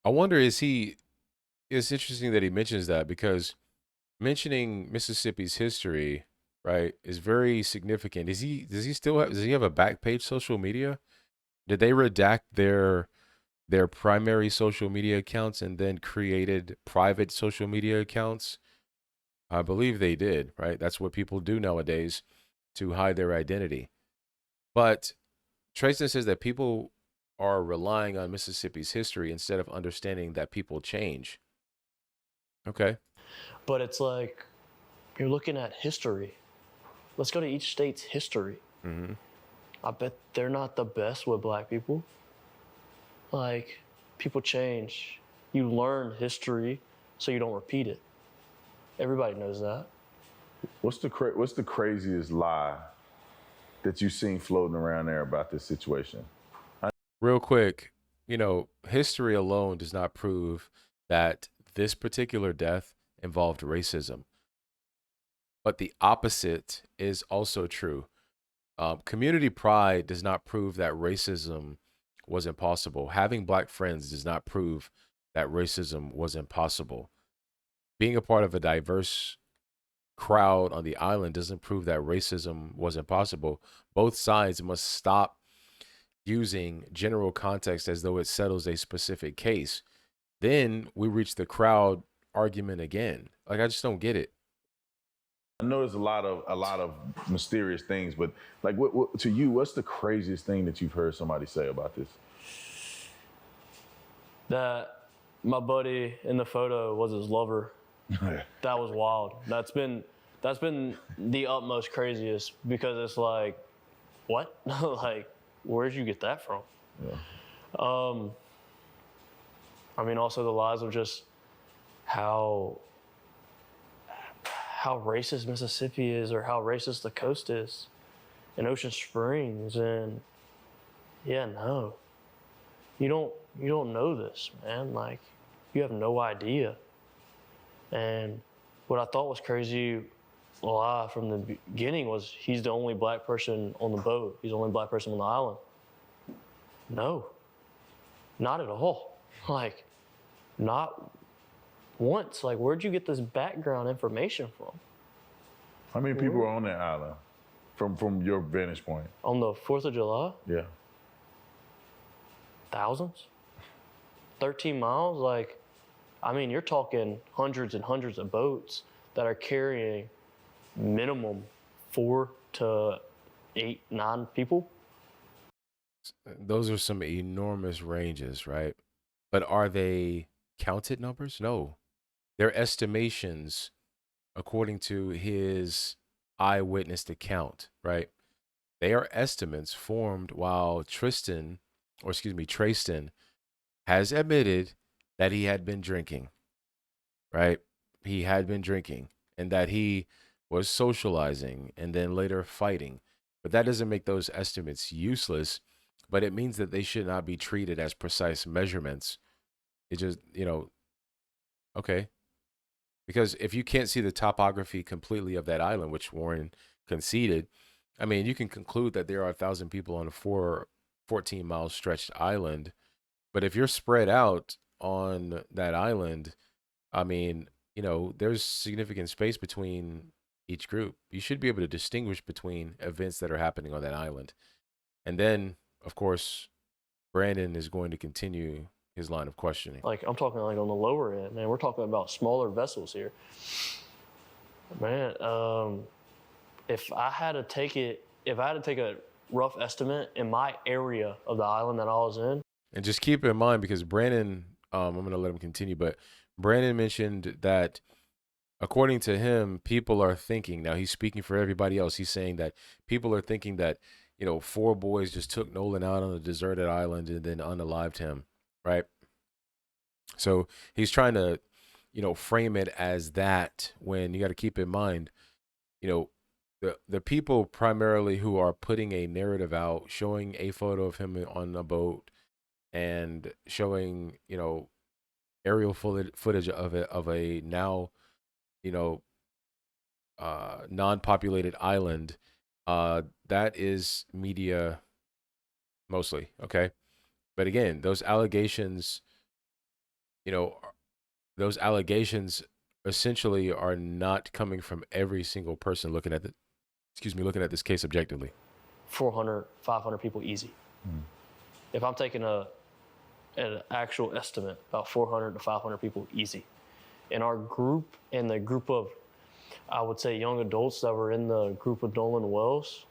I wonder, it's interesting that he mentions that, because mentioning Mississippi's history, right, is very significant. Does he have a back page social media? Did they redact their primary social media accounts and then created private social media accounts? I believe they did, right? That's what people do nowadays to hide their identity. But Tracestin says that people are relying on Mississippi's history instead of understanding that people change. Okay. But it's like, you're looking at history. Let's go to each state's history. I bet they're not the best with black people. Like, people change. You learn history so you don't repeat it. Everybody knows that. What's the craziest lie that you've seen floating around there about this situation? Real quick, history alone does not prove that this particular death involved racism. But the opposite is also true. Community pride does not prove that racism was impossible. Having black friends does not prove that racism was impossible. Being a part of a diverse crowd on the island doesn't prove that racism was impossible. Both sides must stop using general context as though it settles a specific case, then we reach the crowd argument again. Like, I just don't get it. I know there's a lot of mysterious things, but like, what to you? What's the craziest thing that you've heard somebody say about this? That my buddy in the photo was his lover. That was wild. That's been the utmost craziest, because it's like, what? Like, where'd you get that from? Yeah. I mean, also the lies of just how racist Mississippi is, or how racist the coast is, and Ocean Springs, and yeah, no, you don't know this, man. Like, you have no idea. And what I thought was crazy lie from the beginning was he's the only black person on the boat. He's the only black person on the island. No, not at all. Like, not once. Like, where'd you get this background information from? How many people are on that island from your vantage point? On the 4th of July? Yeah. Thousands? 13 miles? Like, I mean, you're talking hundreds and hundreds of boats that are carrying minimum 4 to 8, 9 people. Those are some enormous ranges, right? But are they counted numbers? No. They're estimations according to his eyewitness account, right? They are estimates formed while Tracestin has admitted that he had been drinking, right? He had been drinking, and that he was socializing and then later fighting. But that doesn't make those estimates useless, but it means that they should not be treated as precise measurements. It just, okay. Because if you can't see the topography completely of that island, which Warren conceded, I mean, you can conclude that there are 1,000 people on a 14-mile stretched island. But if you're spread out on that island, I mean, there's significant space between each group. You should be able to distinguish between events that are happening on that island. And then, of course, Brandon is going to continue his line of questioning. Like, I'm talking like on the lower end, man. We're talking about smaller vessels here. Man, if I had to take a rough estimate in my area of the island that I was in. And just keep in mind, because Brandon, I'm going to let him continue, but Brandon mentioned that according to him, people are thinking, now he's speaking for everybody else, he's saying that people are thinking that, 4 boys just took Nolan out on a deserted island and then unalived him, right? So he's trying to, frame it as that, when you got to keep in mind, the people primarily who are putting a narrative out, showing a photo of him on a boat and showing, aerial footage of a now, non-populated island, that is media mostly, okay? But again, those allegations essentially are not coming from every single person looking at this case objectively. 400, 500 people easy. If I'm taking an actual estimate, about 400 to 500 people easy. In our group, and the group of, I would say, young adults that were in the group with Nolan Wells,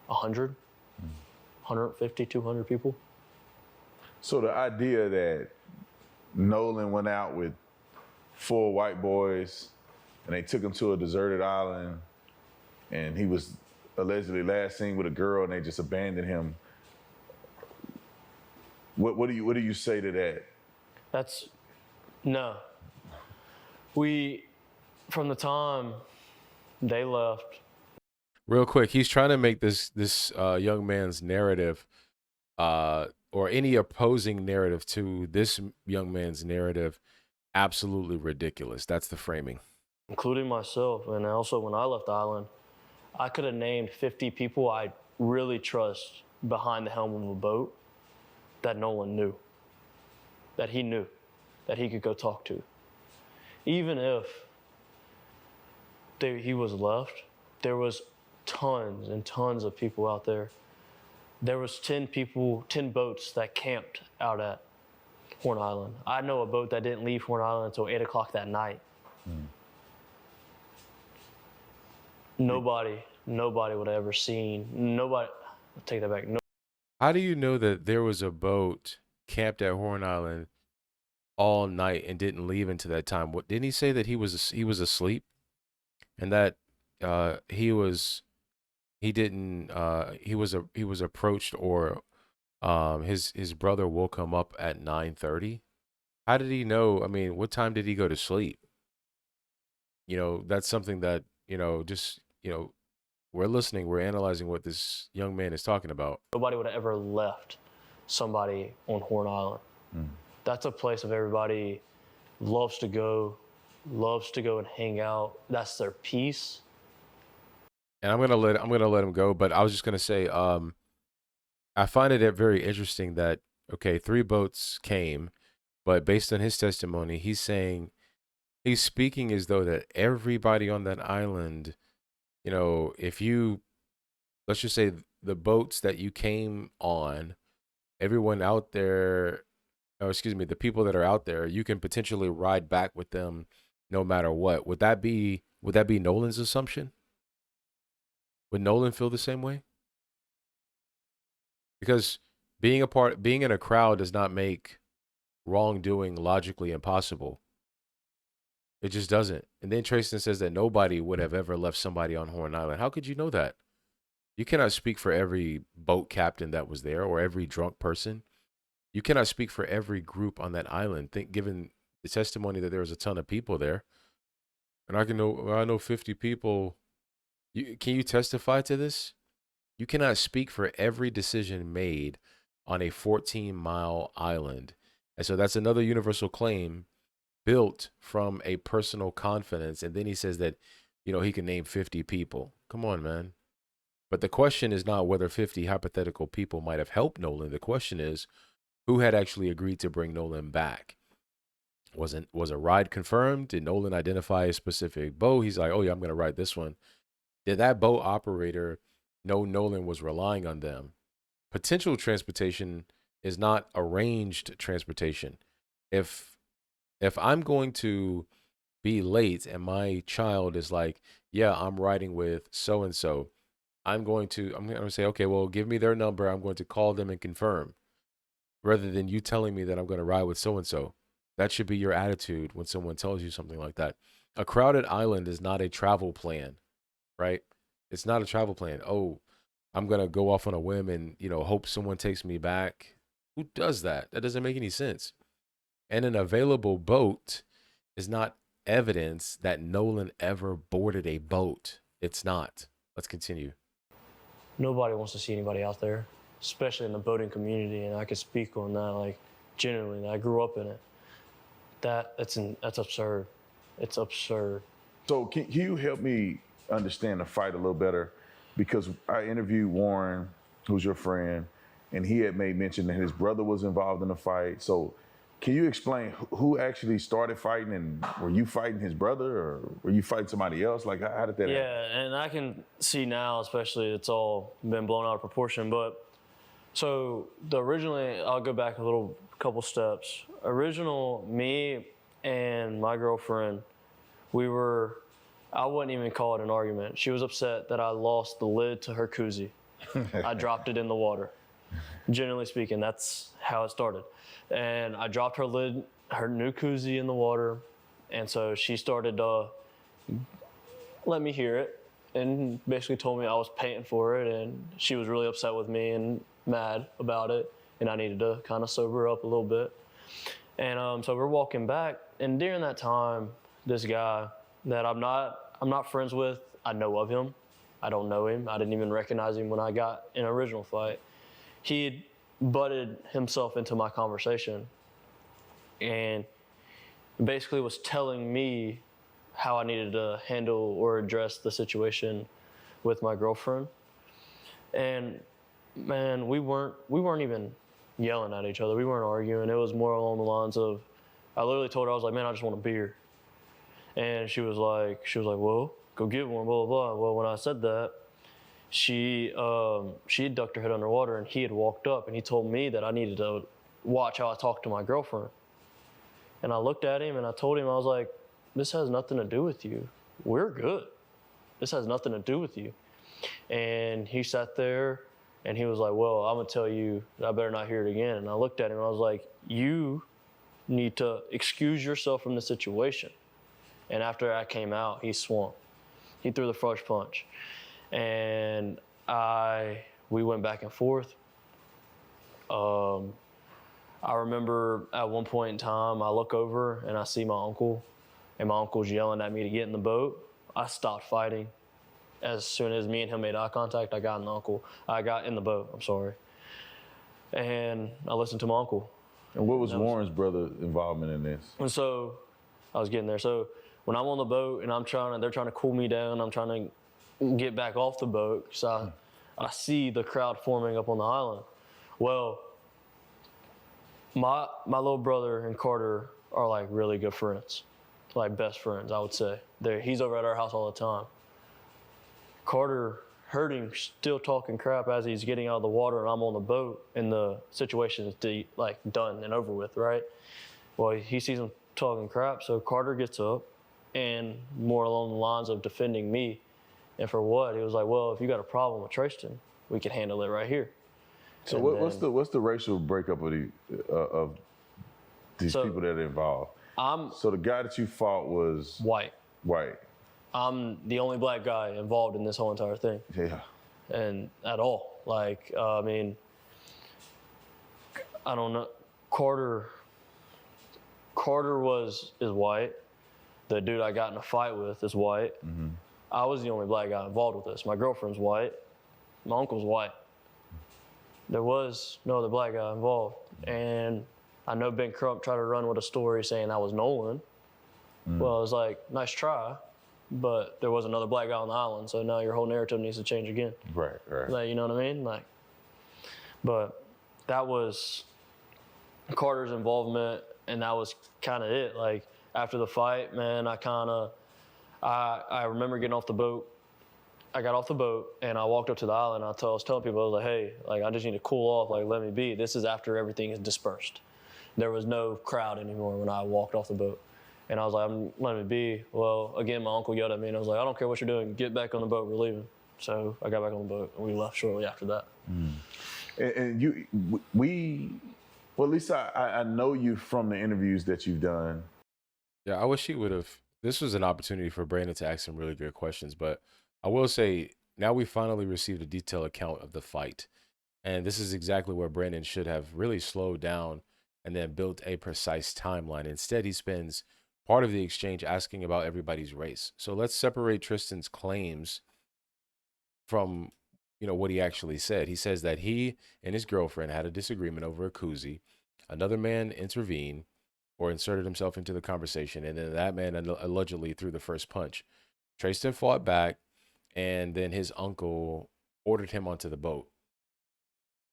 100, 150, 200 people. So the idea that Nolan went out with 4 white boys and they took him to a deserted island and he was allegedly last seen with a girl and they just abandoned him. What do you say to that? No. From the time they left. Real quick, he's trying to make this young man's narrative, or any opposing narrative to this young man's narrative, absolutely ridiculous. That's the framing. Including myself. And also when I left the island, I could have named 50 people I really trust behind the helm of a boat that Nolan knew, that he knew, that he could go talk to. Even if he was left, there was tons and tons of people out there There was 10 people, 10 boats that camped out at Horn Island. I know a boat that didn't leave Horn Island until 8 o'clock that night. Nobody would have ever seen, nobody, I'll take that back. No, How do you know that there was a boat camped at Horn Island all night and didn't leave until that time? What didn't he say that he was asleep, and that he was approached, or his brother woke him up at 9:30? How did he know? I mean, what time did he go to sleep? That's something that, just, we're listening, we're analyzing what this young man is talking about. nobody would have ever left somebody on Horn Island. That's a place of everybody loves to go and hang out. That's their peace. And I'm gonna let him go, but I was just gonna say, I find it very interesting that, okay, 3 boats came, but based on his testimony, he's speaking as though that everybody on that island, if you, let's just say the boats that you came on, everyone out there, or excuse me, the people that are out there, you can potentially ride back with them no matter what. Would that be Nolan's assumption? Would Nolan feel the same way? Because being in a crowd does not make wrongdoing logically impossible. It just doesn't. And then Tracestin says that nobody would have ever left somebody on Horn Island. How could you know that? You cannot speak for every boat captain that was there, or every drunk person. You cannot speak for every group on that island. Given the testimony that there was a ton of people there, and I know 50 people. Can you testify to this? You cannot speak for every decision made on a 14-mile island. And so that's another universal claim built from a personal confidence. And then he says that, he can name 50 people. Come on, man. But the question is not whether 50 hypothetical people might have helped Nolan. The question is, who had actually agreed to bring Nolan back? Was a ride confirmed? Did Nolan identify a specific boat? He's like, oh yeah, I'm going to ride this one. Did that boat operator know Nolan was relying on them? Potential transportation is not arranged transportation. If I'm going to be late and my child is like, yeah, I'm riding with so and so, I'm going to say, okay, well, give me their number. I'm going to call them and confirm, rather than you telling me that I'm going to ride with so and so. That should be your attitude when someone tells you something like that. A crowded island is not a travel plan, right? It's not a travel plan. Oh, I'm going to go off on a whim and, hope someone takes me back. Who does that? That doesn't make any sense. And an available boat is not evidence that Nolan ever boarded a boat. It's not. Let's continue. Nobody wants to see anybody out there, especially in the boating community. And I could speak on that, like, genuinely. I grew up in it. That's absurd. It's absurd. So can you help me understand the fight a little better? Because I interviewed Warren, who's your friend, and he had made mention that his brother was involved in the fight. So can you explain who actually started fighting, and were you fighting his brother, or were you fighting somebody else? Like, how did that happen? Yeah, and I can see now, especially, it's all been blown out of proportion. But so originally, I'll go back a couple steps. Original, me and my girlfriend, I wouldn't even call it an argument. She was upset that I lost the lid to her koozie. I dropped it in the water. Generally speaking, that's how it started. And I dropped her new koozie in the water. And so she started to let me hear it and basically told me I was paying for it. And she was really upset with me and mad about it. And I needed to kind of sober her up a little bit. And so we're walking back. And during that time, this guy that I'm not friends with, I know of him. I don't know him. I didn't even recognize him when I got in an original fight. He had butted himself into my conversation and basically was telling me how I needed to handle or address the situation with my girlfriend. And man, we weren't even yelling at each other. We weren't arguing. It was more along the lines of, I literally told her, I was like, man, I just want a beer. And she was like, well, go get one, blah, blah, blah. Well, when I said that, she had ducked her head underwater, and he had walked up, and he told me that I needed to watch how I talked to my girlfriend. And I looked at him and I told him, I was like, this has nothing to do with you. We're good. This has nothing to do with you. And he sat there and he was like, well, I'm going to tell you that I better not hear it again. And I looked at him and I was like, you need to excuse yourself from the situation. And after I came out, he swung. He threw the first punch. And we went back and forth. I remember at one point in time, I look over and I see my uncle, and my uncle's yelling at me to get in the boat. I stopped fighting. As soon as me and him made eye contact, I got in the boat, I'm sorry. And I listened to my uncle. And what was Warren's brother involvement in this? And so I was getting there. So when I'm on the boat and they're trying to cool me down, I'm trying to get back off the boat because I see the crowd forming up on the island. Well, my little brother and Carter are like really good friends, like best friends, I would say. He's over at our house all the time. Carter heard him still talking crap as he's getting out of the water, and I'm on the boat, and the situation is like done and over with, right? Well, he sees him talking crap, so Carter gets up, and more along the lines of defending me. And for what? He was like, well, if you got a problem with Tracestin, we can handle it right here. So what's the racial breakup of these people that are involved? So the guy that you fought was white. White. I'm the only black guy involved in this whole entire thing. Yeah. And at all. Like, I mean, I don't know. Carter is white. The dude I got in a fight with is white. Mm-hmm. I was the only black guy involved with this. My girlfriend's white. My uncle's white. There was no other black guy involved. And I know Ben Crump tried to run with a story saying that was Nolan. Well, I was like, nice try, but there was another black guy on the island, so now your whole narrative needs to change again. Right. Like, you know what I mean? Like, but that was Carter's involvement, and that was kind of it. Like, after the fight, man, I remember getting off the boat. I got off the boat and I walked up to the island. And I was telling people, I was like, hey, like, I just need to cool off. Like, let me be. This is after everything is dispersed. There was no crowd anymore when I walked off the boat. And I was like, I'm letting me be. Well, again, my uncle yelled at me and I was like, I don't care what you're doing. Get back on the boat. We're leaving. So I got back on the boat and we left shortly after that. And well, at least I know you from the interviews that you've done. Yeah, I wish he would have. This was an opportunity for Brandon to ask some really good questions, but I will say now we finally received a detailed account of the fight. And this is exactly where Brandon should have really slowed down and then built a precise timeline. Instead, he spends part of the exchange asking about everybody's race. So let's separate Tristan's claims from, what he actually said. He says that he and his girlfriend had a disagreement over a koozie. Another man intervened or inserted himself into the conversation, and then that man allegedly threw the first punch. Tracestin fought back, and then his uncle ordered him onto the boat.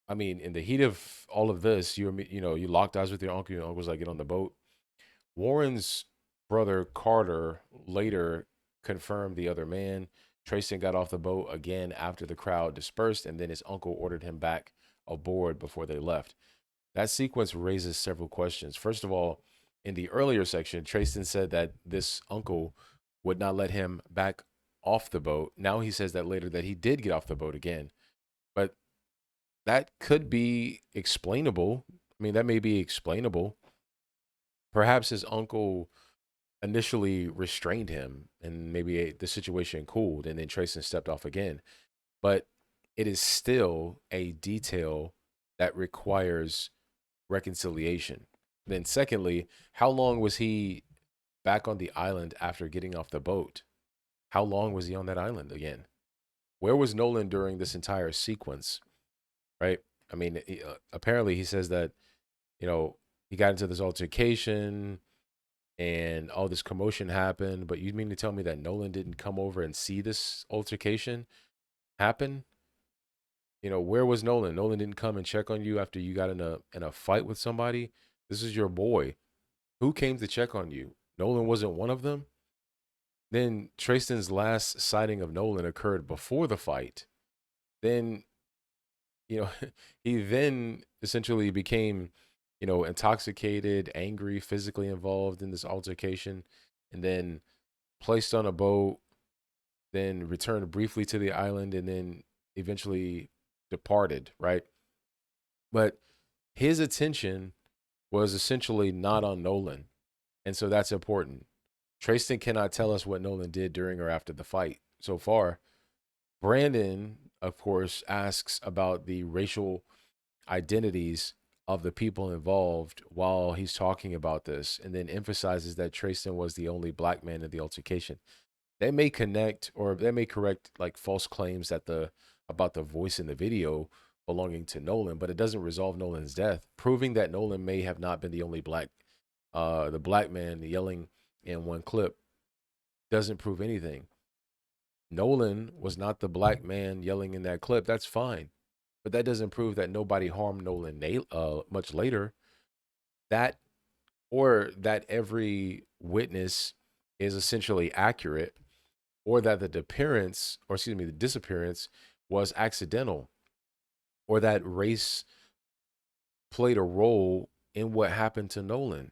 I mean, in the heat of all of this, you locked eyes with your uncle. Your uncle's like, get on the boat. Warren's brother Carter later confirmed the other man. Tracestin got off the boat again after the crowd dispersed, and then his uncle ordered him back aboard before they left. That sequence raises several questions. First of all, in the earlier section, Tracestin said that this uncle would not let him back off the boat. Now he says that later that he did get off the boat again. But that could be explainable. I mean, that may be explainable. Perhaps his uncle initially restrained him and maybe the situation cooled and then Tracestin stepped off again. But it is still a detail that requires reconciliation. Then secondly, how long was he back on the island after getting off the boat? How long was he on that island again? Where was Nolan during this entire sequence? Right? I mean, apparently he says that, he got into this altercation and all this commotion happened, but you mean to tell me that Nolan didn't come over and see this altercation happen? Where was Nolan? Nolan didn't come and check on you after you got in a fight with somebody. This is your boy. Who came to check on you? Nolan wasn't one of them. Then Tracestin's last sighting of Nolan occurred before the fight. then, you know, he then essentially became, intoxicated, angry, physically involved in this altercation, and then placed on a boat, then returned briefly to the island, and then eventually departed, right? But his attention was essentially not on Nolan. And so that's important. Tracestin cannot tell us what Nolan did during or after the fight so far. Brandon, of course, asks about the racial identities of the people involved while he's talking about this, and then emphasizes that Tracestin was the only black man in the altercation. They may connect, or they may correct like false claims that about the voice in the video belonging to Nolan, but it doesn't resolve Nolan's death, proving that Nolan may have not been the only the black man yelling in one clip doesn't prove anything. Nolan was not the black man yelling in that clip. That's fine. But that doesn't prove that nobody harmed Nolan much later. That, or that every witness is essentially accurate, or that the disappearance was accidental, or that race played a role in what happened to Nolan,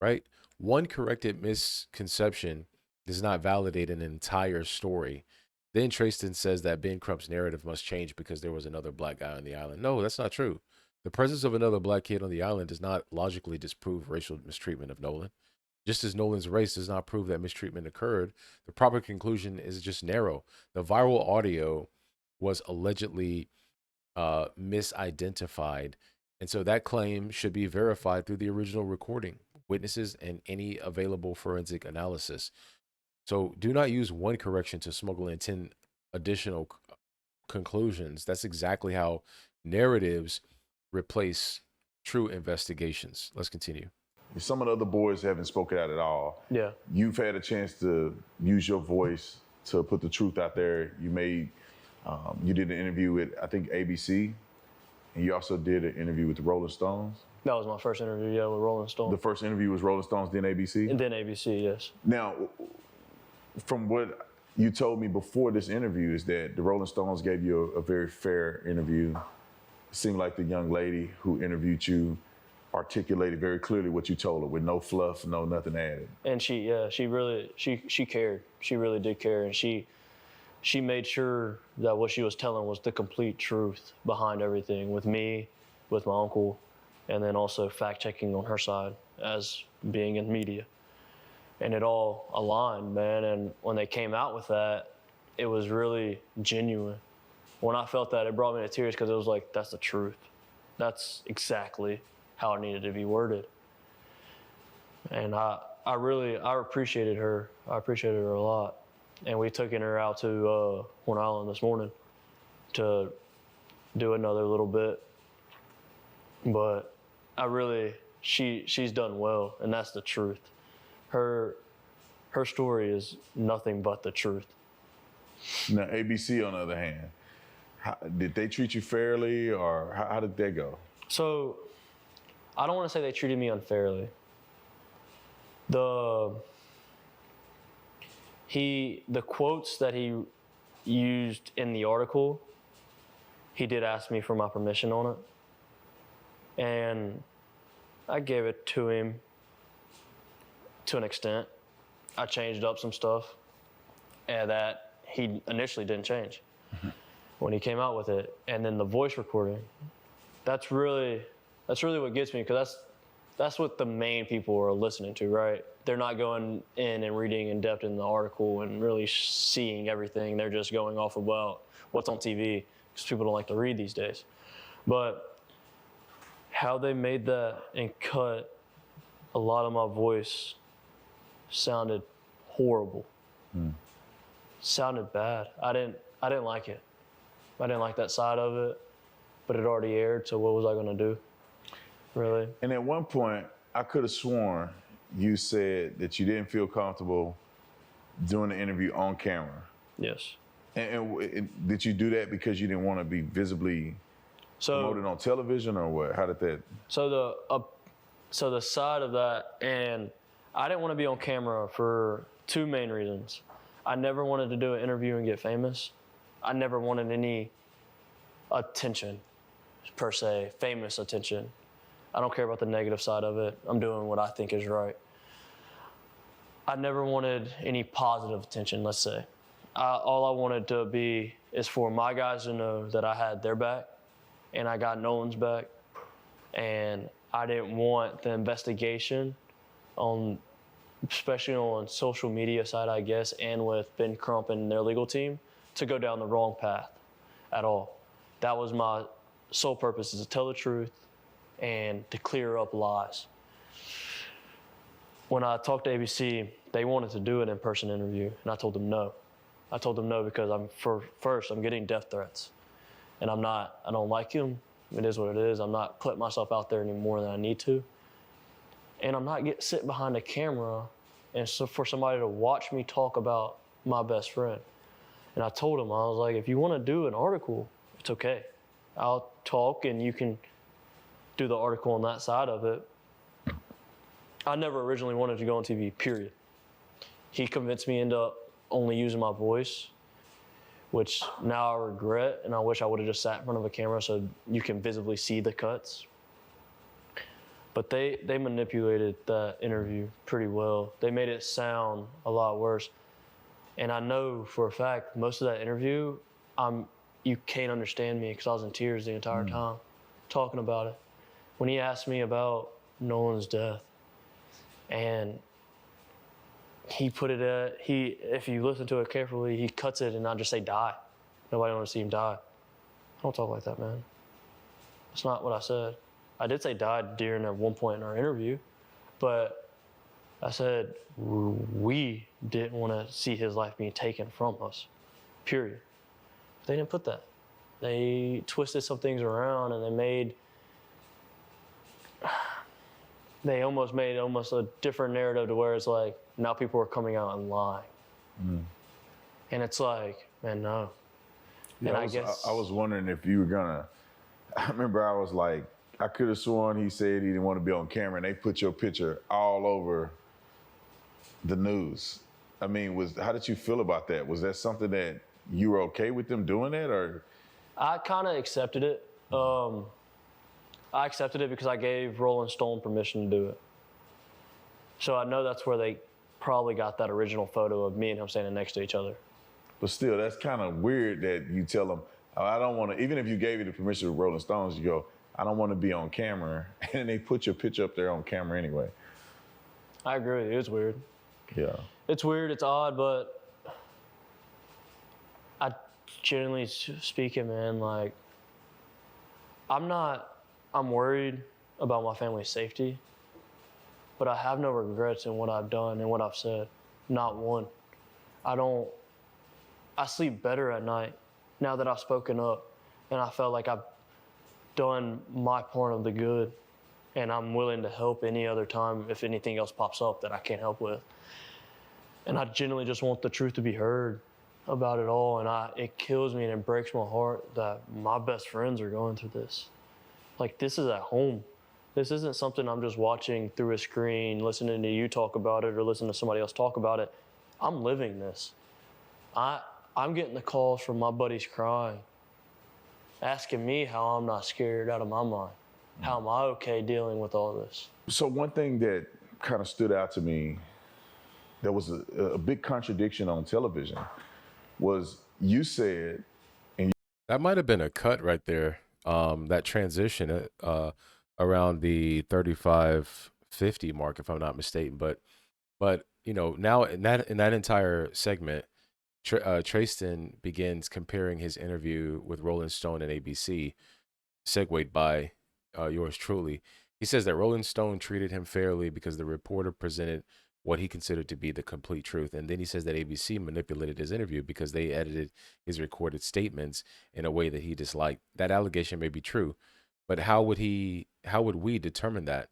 right? One corrected misconception does not validate an entire story. Then Tracestin says that Ben Crump's narrative must change because there was another black guy on the island. No, that's not true. The presence of another black kid on the island does not logically disprove racial mistreatment of Nolan. Just as Nolan's race does not prove that mistreatment occurred, the proper conclusion is just narrow. The viral audio was allegedly misidentified, and so that claim should be verified through the original recording, witnesses, and any available forensic analysis. So do not use one correction to smuggle in 10 additional conclusions. That's exactly how narratives replace true investigations. Let's continue. Some of the other boys haven't spoken out at all. Yeah. You've had a chance to use your voice to put the truth out there. You did an interview with, I think, ABC, and you also did an interview with the Rolling Stones. That was my first interview, yeah, with Rolling Stone. The first interview was Rolling Stones, then ABC? And then ABC, yes. Now, from what you told me before this interview is that the Rolling Stones gave you a very fair interview. It seemed like the young lady who interviewed you articulated very clearly what you told her with no fluff, no nothing added. And she cared. She really did care. And she made sure that what she was telling was the complete truth behind everything, with me, with my uncle, and then also fact checking on her side as being in media. And it all aligned, man. And when they came out with that, it was really genuine. When I felt that, it brought me to tears because it was like, that's the truth. That's exactly how it needed to be worded. And I appreciated her. I appreciated her a lot. And we took her out to Horn Island this morning to do another little bit. But she's done well, and that's the truth. Her story is nothing but the truth. Now, ABC, on the other hand, did they treat you fairly, or how did that go? So, I don't want to say they treated me unfairly. The quotes that he used in the article, he did ask me for my permission on it. And I gave it to him to an extent. I changed up some stuff that he initially didn't change when he came out with it. And then the voice recording, that's really what gets me, because that's what the main people are listening to, right? They're not going in and reading in depth in the article and really seeing everything. They're just going off about what's on TV, because people don't like to read these days. But how they made that and cut a lot of my voice sounded horrible. Sounded bad. I didn't like it. I didn't like that side of it, but it already aired, so what was I gonna do? Really? And at one point, I could have sworn you said that you didn't feel comfortable doing the interview on camera. Yes. And did you do that because you didn't want to be visibly promoted on television, or what? How did that? So the side of that, and I didn't want to be on camera for two main reasons. I never wanted to do an interview and get famous. I never wanted any attention, per se, famous attention. I don't care about the negative side of it. I'm doing what I think is right. I never wanted any positive attention, let's say. All I wanted to be is for my guys to know that I had their back and I got Nolan's back. And I didn't want the investigation on, especially on social media side, I guess, and with Ben Crump and their legal team, to go down the wrong path at all. That was my sole purpose, is to tell the truth and to clear up lies. When I talked to ABC, they wanted to do an in-person interview, and I told them no. I told them no because I'm getting death threats, and I don't like them. It is what it is. I'm not putting myself out there any more than I need to. And I'm not sitting behind a camera and so for somebody to watch me talk about my best friend. And I told him, I was like, if you want to do an article, it's okay. I'll talk and you can do the article on that side of it. I never originally wanted to go on TV, period. He convinced me into only using my voice, which now I regret, and I wish I would have just sat in front of a camera so you can visibly see the cuts. But they manipulated that interview pretty well. They made it sound a lot worse. And I know for a fact, most of that interview, you can't understand me because I was in tears the entire time talking about it. When he asked me about Nolan's death, and he put it if you listen to it carefully, he cuts it and I just say die. Nobody wants to see him die. I don't talk like that, man. That's not what I said. I did say die during at one point in our interview, but I said we didn't want to see his life being taken from us, period. They didn't put that. They twisted some things around and they almost made a different narrative to where it's like, now people are coming out and lying. And it's like, man, no. Yeah, and I guess I was wondering if you were gonna, I remember I was like, I could have sworn he said he didn't want to be on camera and they put your picture all over the news. I mean, how did you feel about that? Was that something that you were okay with them doing that, or? I kind of accepted it. I accepted it because I gave Rolling Stone permission to do it. So I know that's where they probably got that original photo of me and him standing next to each other. But still, that's kind of weird that you tell them, oh, I don't want to, even if you gave you the permission to Rolling Stones, you go, I don't want to be on camera. And they put your picture up there on camera anyway. I agree. It's weird. Yeah. It's weird. It's odd, but generally speaking, man, like, I'm worried about my family's safety, but I have no regrets in what I've done and what I've said. Not one. I sleep better at night now that I've spoken up and I felt like I've done my part of the good, and I'm willing to help any other time if anything else pops up that I can't help with. And I genuinely just want the truth to be heard about it all, and it kills me and it breaks my heart that my best friends are going through this. Like, this is at home. This isn't something I'm just watching through a screen, listening to you talk about it or listening to somebody else talk about it. I'm living this. I'm getting the calls from my buddies crying, asking me how I'm not scared out of my mind. How am I okay dealing with all this? So one thing that kind of stood out to me, there was a big contradiction on television, was you said, That might have been a cut right there. That transition around the 35-50 mark, if I'm not mistaken. But you know, now in that entire segment, Tracestin begins comparing his interview with Rolling Stone and ABC, segued by yours truly. He says that Rolling Stone treated him fairly because the reporter presented what he considered to be the complete truth. And then he says that ABC manipulated his interview because they edited his recorded statements in a way that he disliked. That allegation may be true, but how would we determine that?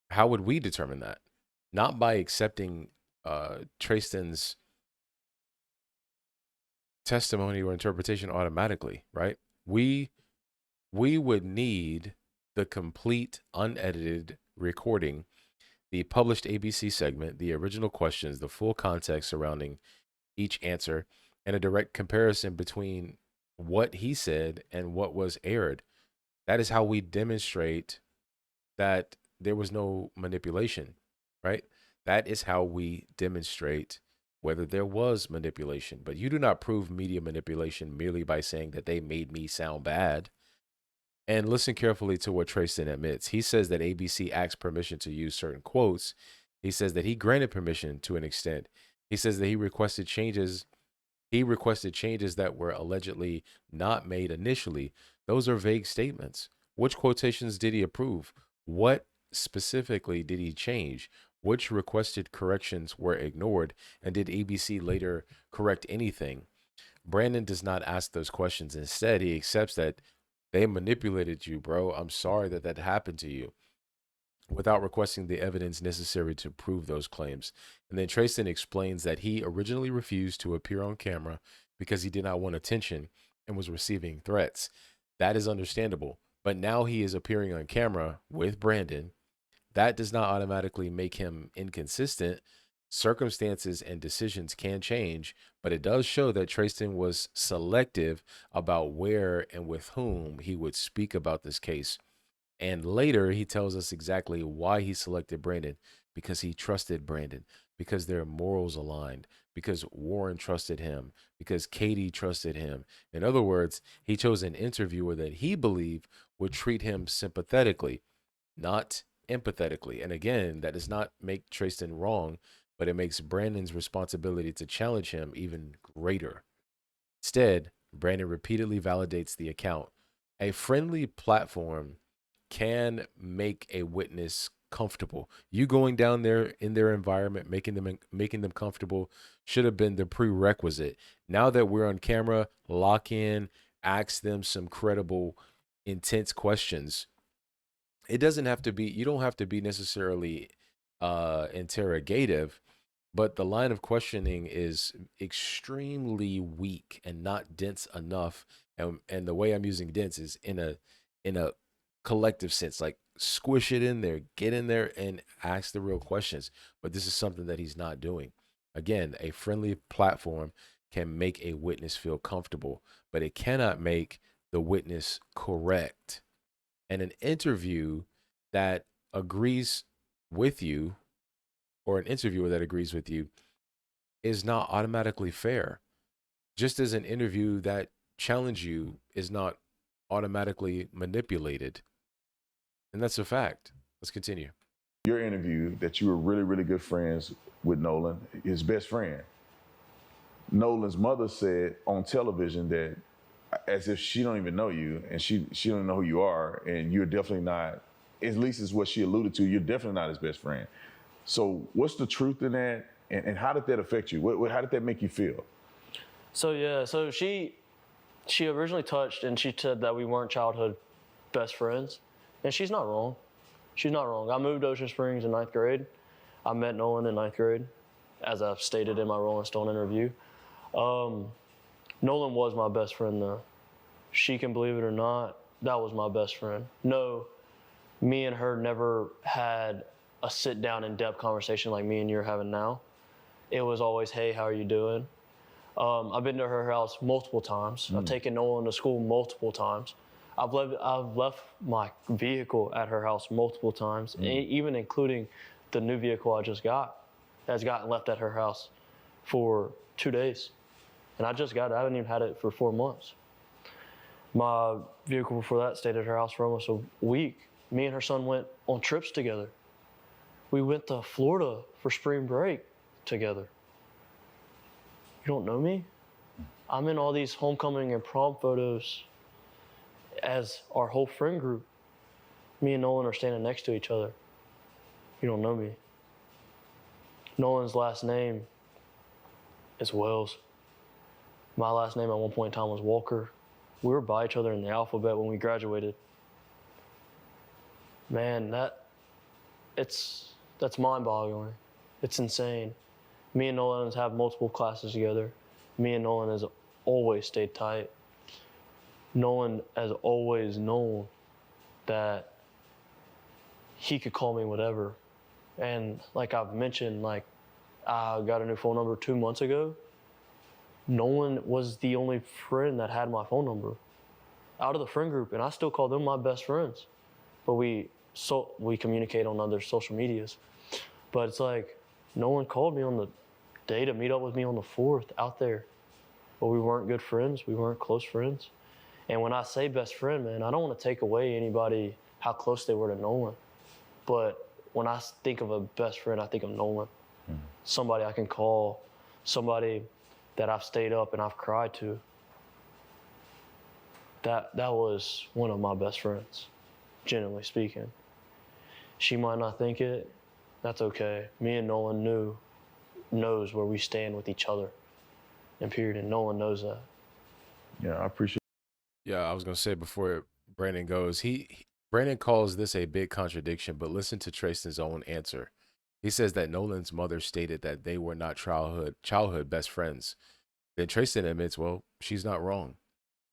How would we determine that? Not by accepting Tracestin's testimony or interpretation automatically, right? We would need the complete unedited recording, the published ABC segment, the original questions, the full context surrounding each answer, and a direct comparison between what he said and what was aired. That is how we demonstrate that there was no manipulation, right? That is how we demonstrate whether there was manipulation. But you do not prove media manipulation merely by saying that they made me sound bad. And listen carefully to what Tracestin admits. He says that ABC asked permission to use certain quotes. He says that he granted permission to an extent. He says that he requested changes. He requested changes that were allegedly not made initially. Those are vague statements. Which quotations did he approve? What specifically did he change? Which requested corrections were ignored? And did ABC later correct anything? Brandon does not ask those questions. Instead, he accepts that they manipulated you, bro. I'm sorry that that happened to you, without requesting the evidence necessary to prove those claims. And then Tracestin explains that he originally refused to appear on camera because he did not want attention and was receiving threats. That is understandable. But now he is appearing on camera with Brandon. That does not automatically make him inconsistent. Circumstances and decisions can change, but it does show that Tracestin was selective about where and with whom he would speak about this case. And later, he tells us exactly why he selected Brandon, because he trusted Brandon, because their morals aligned, because Warren trusted him, because Katie trusted him. In other words, he chose an interviewer that he believed would treat him sympathetically, not empathetically. And again, that does not make Tracestin wrong, but it makes Brandon's responsibility to challenge him even greater. Instead, Brandon repeatedly validates the account. A friendly platform can make a witness comfortable. You going down there in their environment, making them comfortable, should have been the prerequisite. Now that we're on camera, lock in, ask them some credible, intense questions. It doesn't have to be. You don't have to be necessarily interrogative, but the line of questioning is extremely weak and not dense enough. And the way I'm using dense is in a collective sense, like squish it in there, get in there and ask the real questions. But this is something that he's not doing. Again, a friendly platform can make a witness feel comfortable, but it cannot make the witness correct. And an interview that agrees with you, or an interviewer that agrees with you, is not automatically fair. Just as an interview that challenges you is not automatically manipulated. And that's a fact. Let's continue. Your interview that you were really, really good friends with Nolan, his best friend. Nolan's mother said on television that as if she don't even know you and she don't know who you are, and you're definitely not, at least is what she alluded to, you're definitely not his best friend. So what's the truth in that, and how did that affect you? How did that make you feel? So yeah, so she originally touched and she said that we weren't childhood best friends, and she's not wrong. She's not wrong. I moved to Ocean Springs in 9th grade. I met Nolan in 9th grade, as I've stated in my Rolling Stone interview. Nolan was my best friend though. She can believe it or not, that was my best friend. No, me and her never had a sit down in depth conversation like me and you're having now. It was always, hey, how are you doing? I've been to her house multiple times. I've taken Nolan to school multiple times. I've left my vehicle at her house multiple times, even including the new vehicle I just got. That's gotten left at her house for 2 days. And I just got it. I haven't even had it for 4 months. My vehicle before that stayed at her house for almost a week. Me and her son went on trips together. We went to Florida for spring break together. You don't know me? I'm in all these homecoming and prom photos as our whole friend group. Me and Nolan are standing next to each other. You don't know me. Nolan's last name is Wells. My last name at one point in time was Walker. We were by each other in the alphabet when we graduated. Man, that's mind-boggling. It's insane. Me and Nolan have multiple classes together. Me and Nolan has always stayed tight. Nolan has always known that he could call me whatever. And like I've mentioned, like I got a new phone number 2 months ago. Nolan was the only friend that had my phone number out of the friend group, and I still call them my best friends. But we communicate on other social medias. But it's like, Nolan called me on the day to meet up with me on the 4th out there. But we weren't good friends. We weren't close friends. And when I say best friend, man, I don't want to take away anybody how close they were to Nolan. But when I think of a best friend, I think of Nolan. Somebody I can call, somebody that I've stayed up and I've cried to. That was one of my best friends, genuinely speaking. She might not think it. That's okay. Me and Nolan knows where we stand with each other. And period. And Nolan knows that. Yeah, I appreciate. Yeah, I was gonna say before Brandon goes, Brandon calls this a big contradiction, but listen to Tracestin's own answer. He says that Nolan's mother stated that they were not childhood best friends. Then Tracestin admits, well, she's not wrong.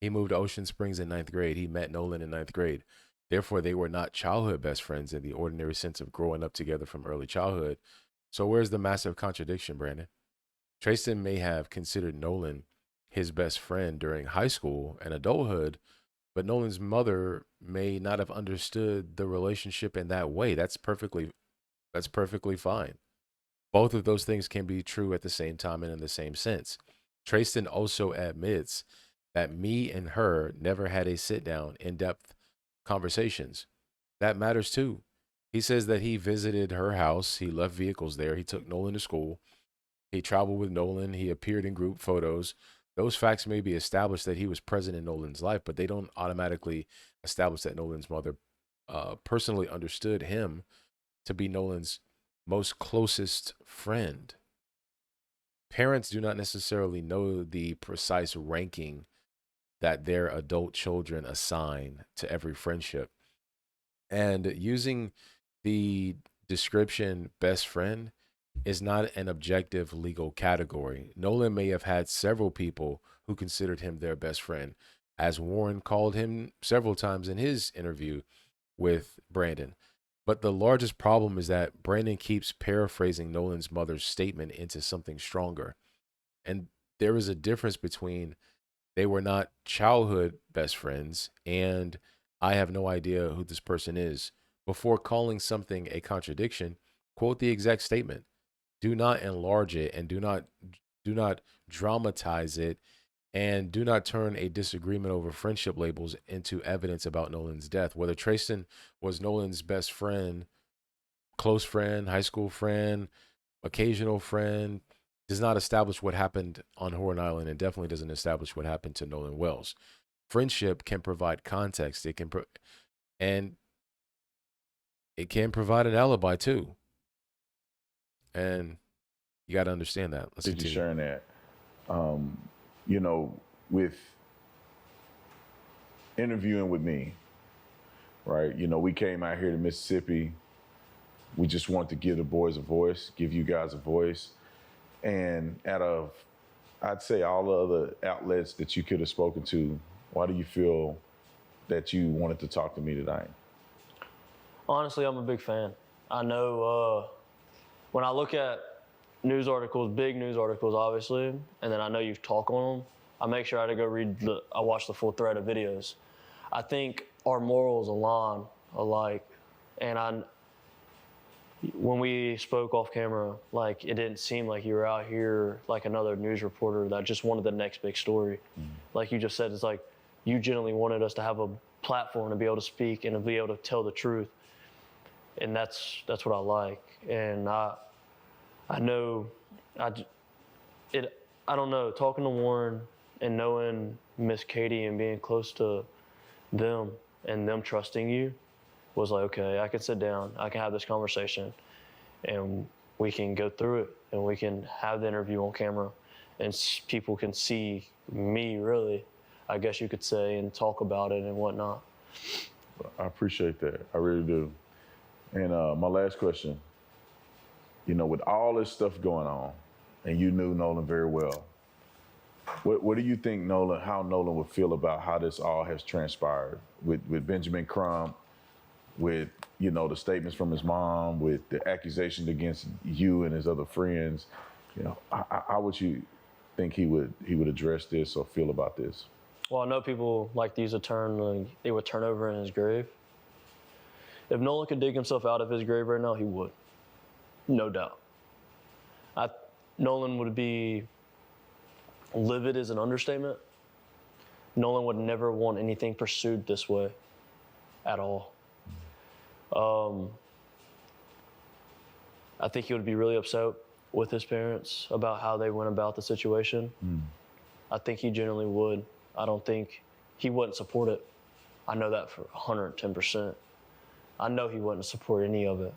He moved to Ocean Springs in 9th grade. He met Nolan in 9th grade. Therefore, they were not childhood best friends in the ordinary sense of growing up together from early childhood. So where's the massive contradiction, Brandon? Tracestin may have considered Nolan his best friend during high school and adulthood, but Nolan's mother may not have understood the relationship in that way. That's perfectly fine. Both of those things can be true at the same time and in the same sense. Tracestin also admits that me and her never had a sit-down, in-depth conversations. That matters too. He says that he visited her house. He left vehicles there. He took Nolan to school. He traveled with Nolan. He appeared in group photos. Those facts may be established that he was present in Nolan's life, but they don't automatically establish that Nolan's mother personally understood him to be Nolan's most closest friend. Parents do not necessarily know the precise ranking that their adult children assign to every friendship. And using the description best friend is not an objective legal category. Nolan may have had several people who considered him their best friend, as Warren called him several times in his interview with Brandon. But the largest problem is that Brandon keeps paraphrasing Nolan's mother's statement into something stronger. And there is a difference between they were not childhood best friends and I have no idea who this person is. Before calling something a contradiction, quote the exact statement. Do not enlarge it and do not dramatize it, and do not turn a disagreement over friendship labels into evidence about Nolan's death. Whether Tracestin was Nolan's best friend, close friend, high school friend, occasional friend, does not establish what happened on Horn Island, and definitely doesn't establish what happened to Nolan Wells. Friendship can provide context. It can provide an alibi too. And you got to understand that. Let's Thank you continue. sharing that. With interviewing with me, right? We came out here to Mississippi. We just want to give the boys a voice, give you guys a voice. And out of, I'd say, all the other outlets that you could have spoken to, why do you feel that you wanted to talk to me tonight? Honestly, I'm a big fan. I know when I look at news articles, big news articles, obviously, and then I know you talk on them, I make sure I watch the full thread of videos. I think our morals align alike, and when we spoke off camera, like, it didn't seem like you were out here like another news reporter that just wanted the next big story. Like you just said, it's like you genuinely wanted us to have a platform to be able to speak and to be able to tell the truth. And that's what I like. And I know, I don't know, talking to Warren and knowing Miss Katie and being close to them and them trusting you was like, okay, I can sit down, I can have this conversation, and we can go through it, and we can have the interview on camera, and people can see me, really, I guess you could say, and talk about it and whatnot. I appreciate that. I really do. And my last question, with all this stuff going on, and you knew Nolan very well, what do you think how Nolan would feel about how this all has transpired with Benjamin Crump, with, the statements from his mom, with the accusations against you and his other friends? How would you think he would address this or feel about this? Well, I know people like to use a term, they would turn over in his grave. If Nolan could dig himself out of his grave right now, he would. No doubt. Nolan would be livid is an understatement. Nolan would never want anything pursued this way at all. I think he would be really upset with his parents about how they went about the situation. I think he generally would. I don't think he wouldn't support it. I know that for 110%. I know he wouldn't support any of it.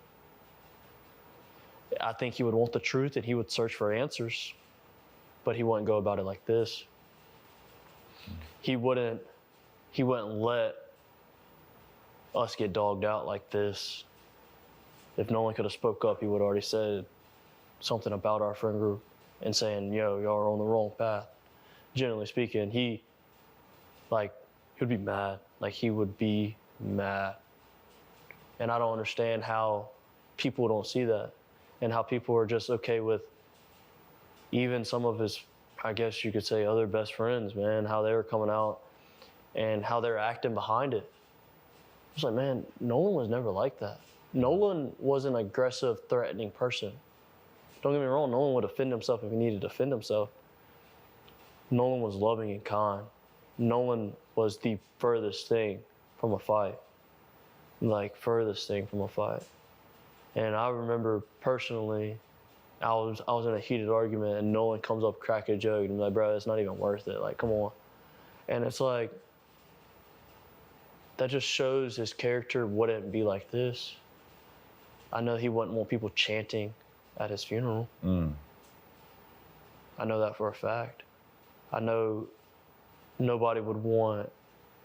I think he would want the truth and he would search for answers, but he wouldn't go about it like this. He wouldn't let us get dogged out like this. If Nolan could have spoke up, he would have already said something about our friend group and saying, yo, y'all are on the wrong path. Generally speaking, he would be mad. Like, he would be mad. And I don't understand how people don't see that and how people are just okay with even some of his, I guess you could say, other best friends, man, how they were coming out and how they're acting behind it. It's like, man, Nolan was never like that. Nolan was an aggressive, threatening person. Don't get me wrong, Nolan would defend himself if he needed to defend himself. Nolan was loving and kind. Nolan was the furthest thing from a fight. Furthest thing from a fight. And I remember personally, I was in a heated argument and Nolan comes up, crack a joke, and I'm like, bro, it's not even worth it. Like, come on. And it's like, that just shows his character wouldn't be like this. I know he wouldn't want people chanting at his funeral. I know that for a fact. I know nobody would want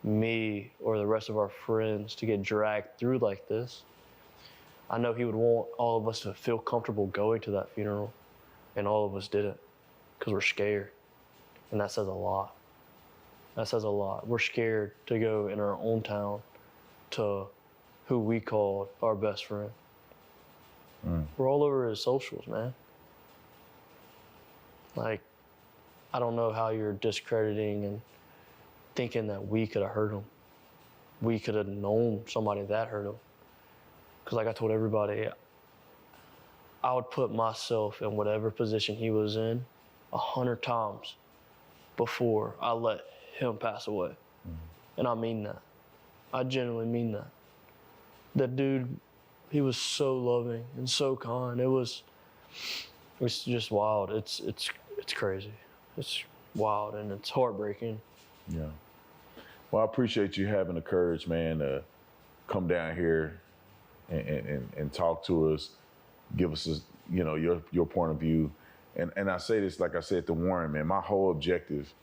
me or the rest of our friends to get dragged through like this. I know he would want all of us to feel comfortable going to that funeral, and all of us didn't because we're scared. And that says a lot. That says a lot. We're scared to go in our own town to who we called our best friend. We're all over his socials, man. Like, I don't know how you're discrediting and thinking that we could have hurt him. We could have known somebody that hurt him. Because like I told everybody, I would put myself in whatever position he was in 100 times before I let him pass away. And I mean that. I genuinely mean that. That dude, he was so loving and so kind. It was just wild. It's crazy. It's wild and it's heartbreaking. Yeah. Well, I appreciate you having the courage, man, to come down here and talk to us, give us, your point of view. And I say this, like I said to Warren, man, my whole objective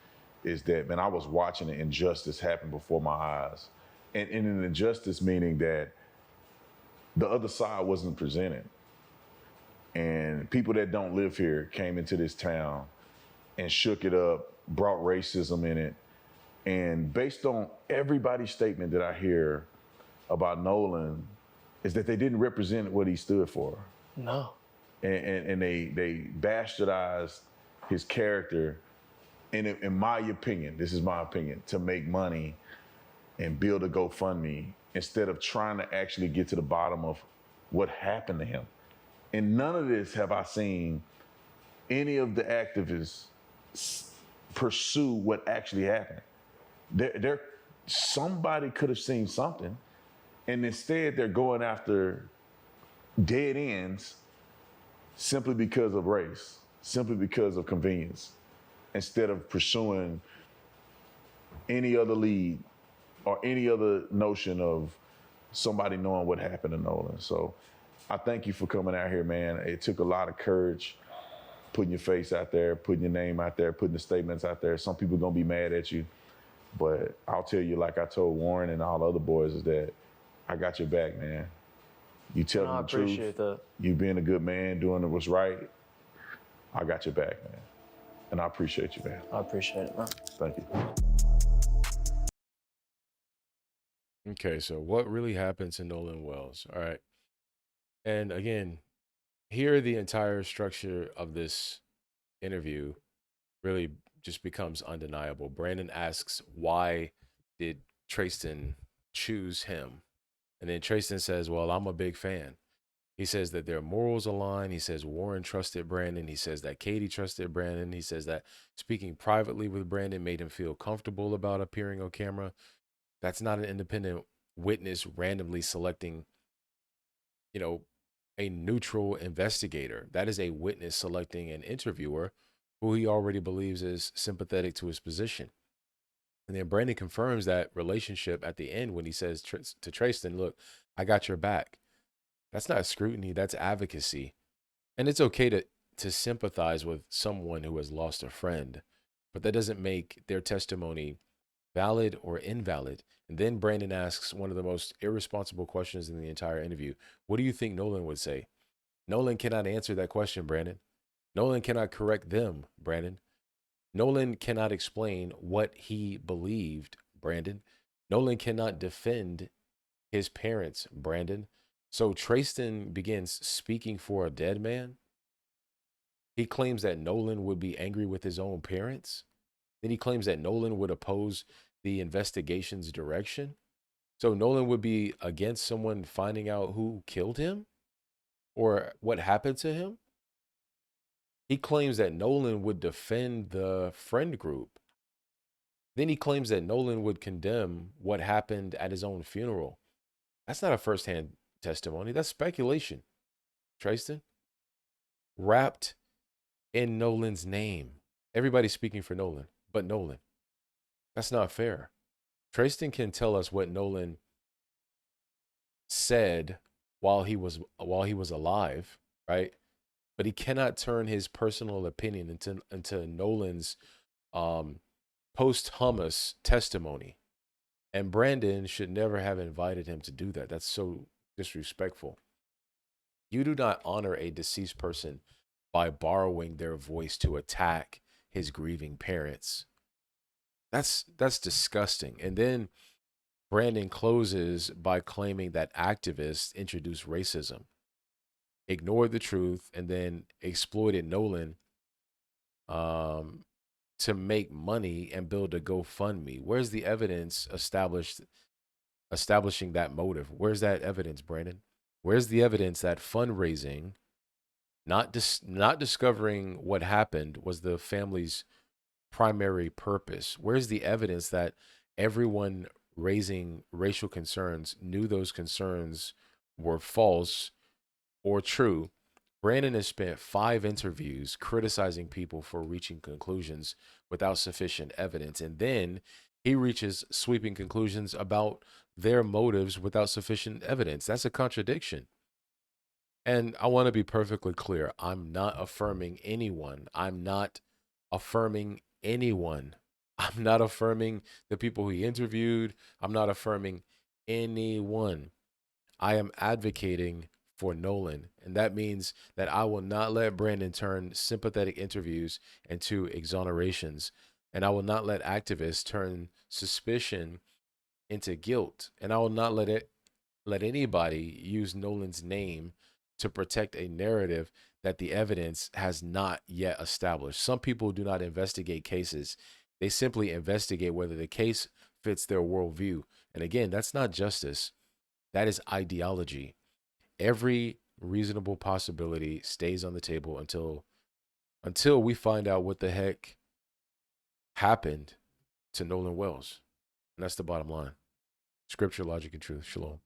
is that, man, I was watching an injustice happen before my eyes. And an injustice meaning that the other side wasn't presented. And people that don't live here came into this town and shook it up, brought racism in it. And based on everybody's statement that I hear about Nolan, is that they didn't represent what he stood for. No. And they bastardized his character, in my opinion, this is my opinion, to make money and build a GoFundMe instead of trying to actually get to the bottom of what happened to him. And none of this have I seen any of the activists pursue what actually happened. Somebody could have seen something, and instead they're going after dead ends simply because of race, simply because of convenience, instead of pursuing any other lead or any other notion of somebody knowing what happened to Nolan. So I thank you for coming out here, man. It took a lot of courage, putting your face out there, putting your name out there, putting the statements out there. Some people are gonna be mad at you, but I'll tell you, like I told Warren and all the other boys, is that I got your back, man. You tell them the truth. I appreciate that. You being a good man, doing what's right. I got your back, man. And I appreciate you, man. I appreciate it, man. Thank you. Okay, so what really happened to Nolan Wells? All right. And again, here the entire structure of this interview really just becomes undeniable. Brandon asks, why did Tracestin choose him? And then Tracestin says, well, I'm a big fan. He says that their morals align. He says Warren trusted Brandon. He says that Katie trusted Brandon. He says that speaking privately with Brandon made him feel comfortable about appearing on camera. That's not an independent witness randomly selecting, you know, a neutral investigator. That is a witness selecting an interviewer who he already believes is sympathetic to his position. And then Brandon confirms that relationship at the end when he says to Tracestin, look, I got your back. That's not scrutiny, that's advocacy. And it's okay to sympathize with someone who has lost a friend, but that doesn't make their testimony valid or invalid. And then Brandon asks one of the most irresponsible questions in the entire interview. What do you think Nolan would say? Nolan cannot answer that question, Brandon. Nolan cannot correct them, Brandon. Nolan cannot explain what he believed, Brandon. Nolan cannot defend his parents, Brandon. So Tracestin begins speaking for a dead man. He claims that Nolan would be angry with his own parents. Then he claims that Nolan would oppose the investigation's direction. So Nolan would be against someone finding out who killed him or what happened to him. He claims that Nolan would defend the friend group. Then he claims that Nolan would condemn what happened at his own funeral. That's not a firsthand testimony. That's speculation, Tracestin. Wrapped in Nolan's name. Everybody's speaking for Nolan, but Nolan. That's not fair. Tracestin can tell us what Nolan said while he was alive, right? But he cannot turn his personal opinion into Nolan's posthumous testimony. And Brandon should never have invited him to do that. That's so disrespectful. You do not honor a deceased person by borrowing their voice to attack his grieving parents. That's disgusting. And then Brandon closes by claiming that activists introduced racism, ignored the truth, and then exploited Nolan to make money and build a GoFundMe. Where's the evidence establishing that motive? Where's that evidence, Brandon? Where's the evidence that fundraising, not discovering what happened, was the family's primary purpose? Where's the evidence that everyone raising racial concerns knew those concerns were false or true? Brandon has spent 5 interviews criticizing people for reaching conclusions without sufficient evidence. And then he reaches sweeping conclusions about their motives without sufficient evidence. That's a contradiction. And I want to be perfectly clear. I'm not affirming anyone. I'm not affirming anyone. I'm not affirming the people he interviewed. I'm not affirming anyone. I am advocating for Nolan. And that means that I will not let Brandon turn sympathetic interviews into exonerations. And I will not let activists turn suspicion into guilt. And I will not let anybody use Nolan's name to protect a narrative that the evidence has not yet established. Some people do not investigate cases. They simply investigate whether the case fits their worldview. And again, that's not justice. That is ideology. Every reasonable possibility stays on the table until we find out what the heck happened to Nolan Wells. And that's the bottom line. Scripture, logic, and truth. Shalom.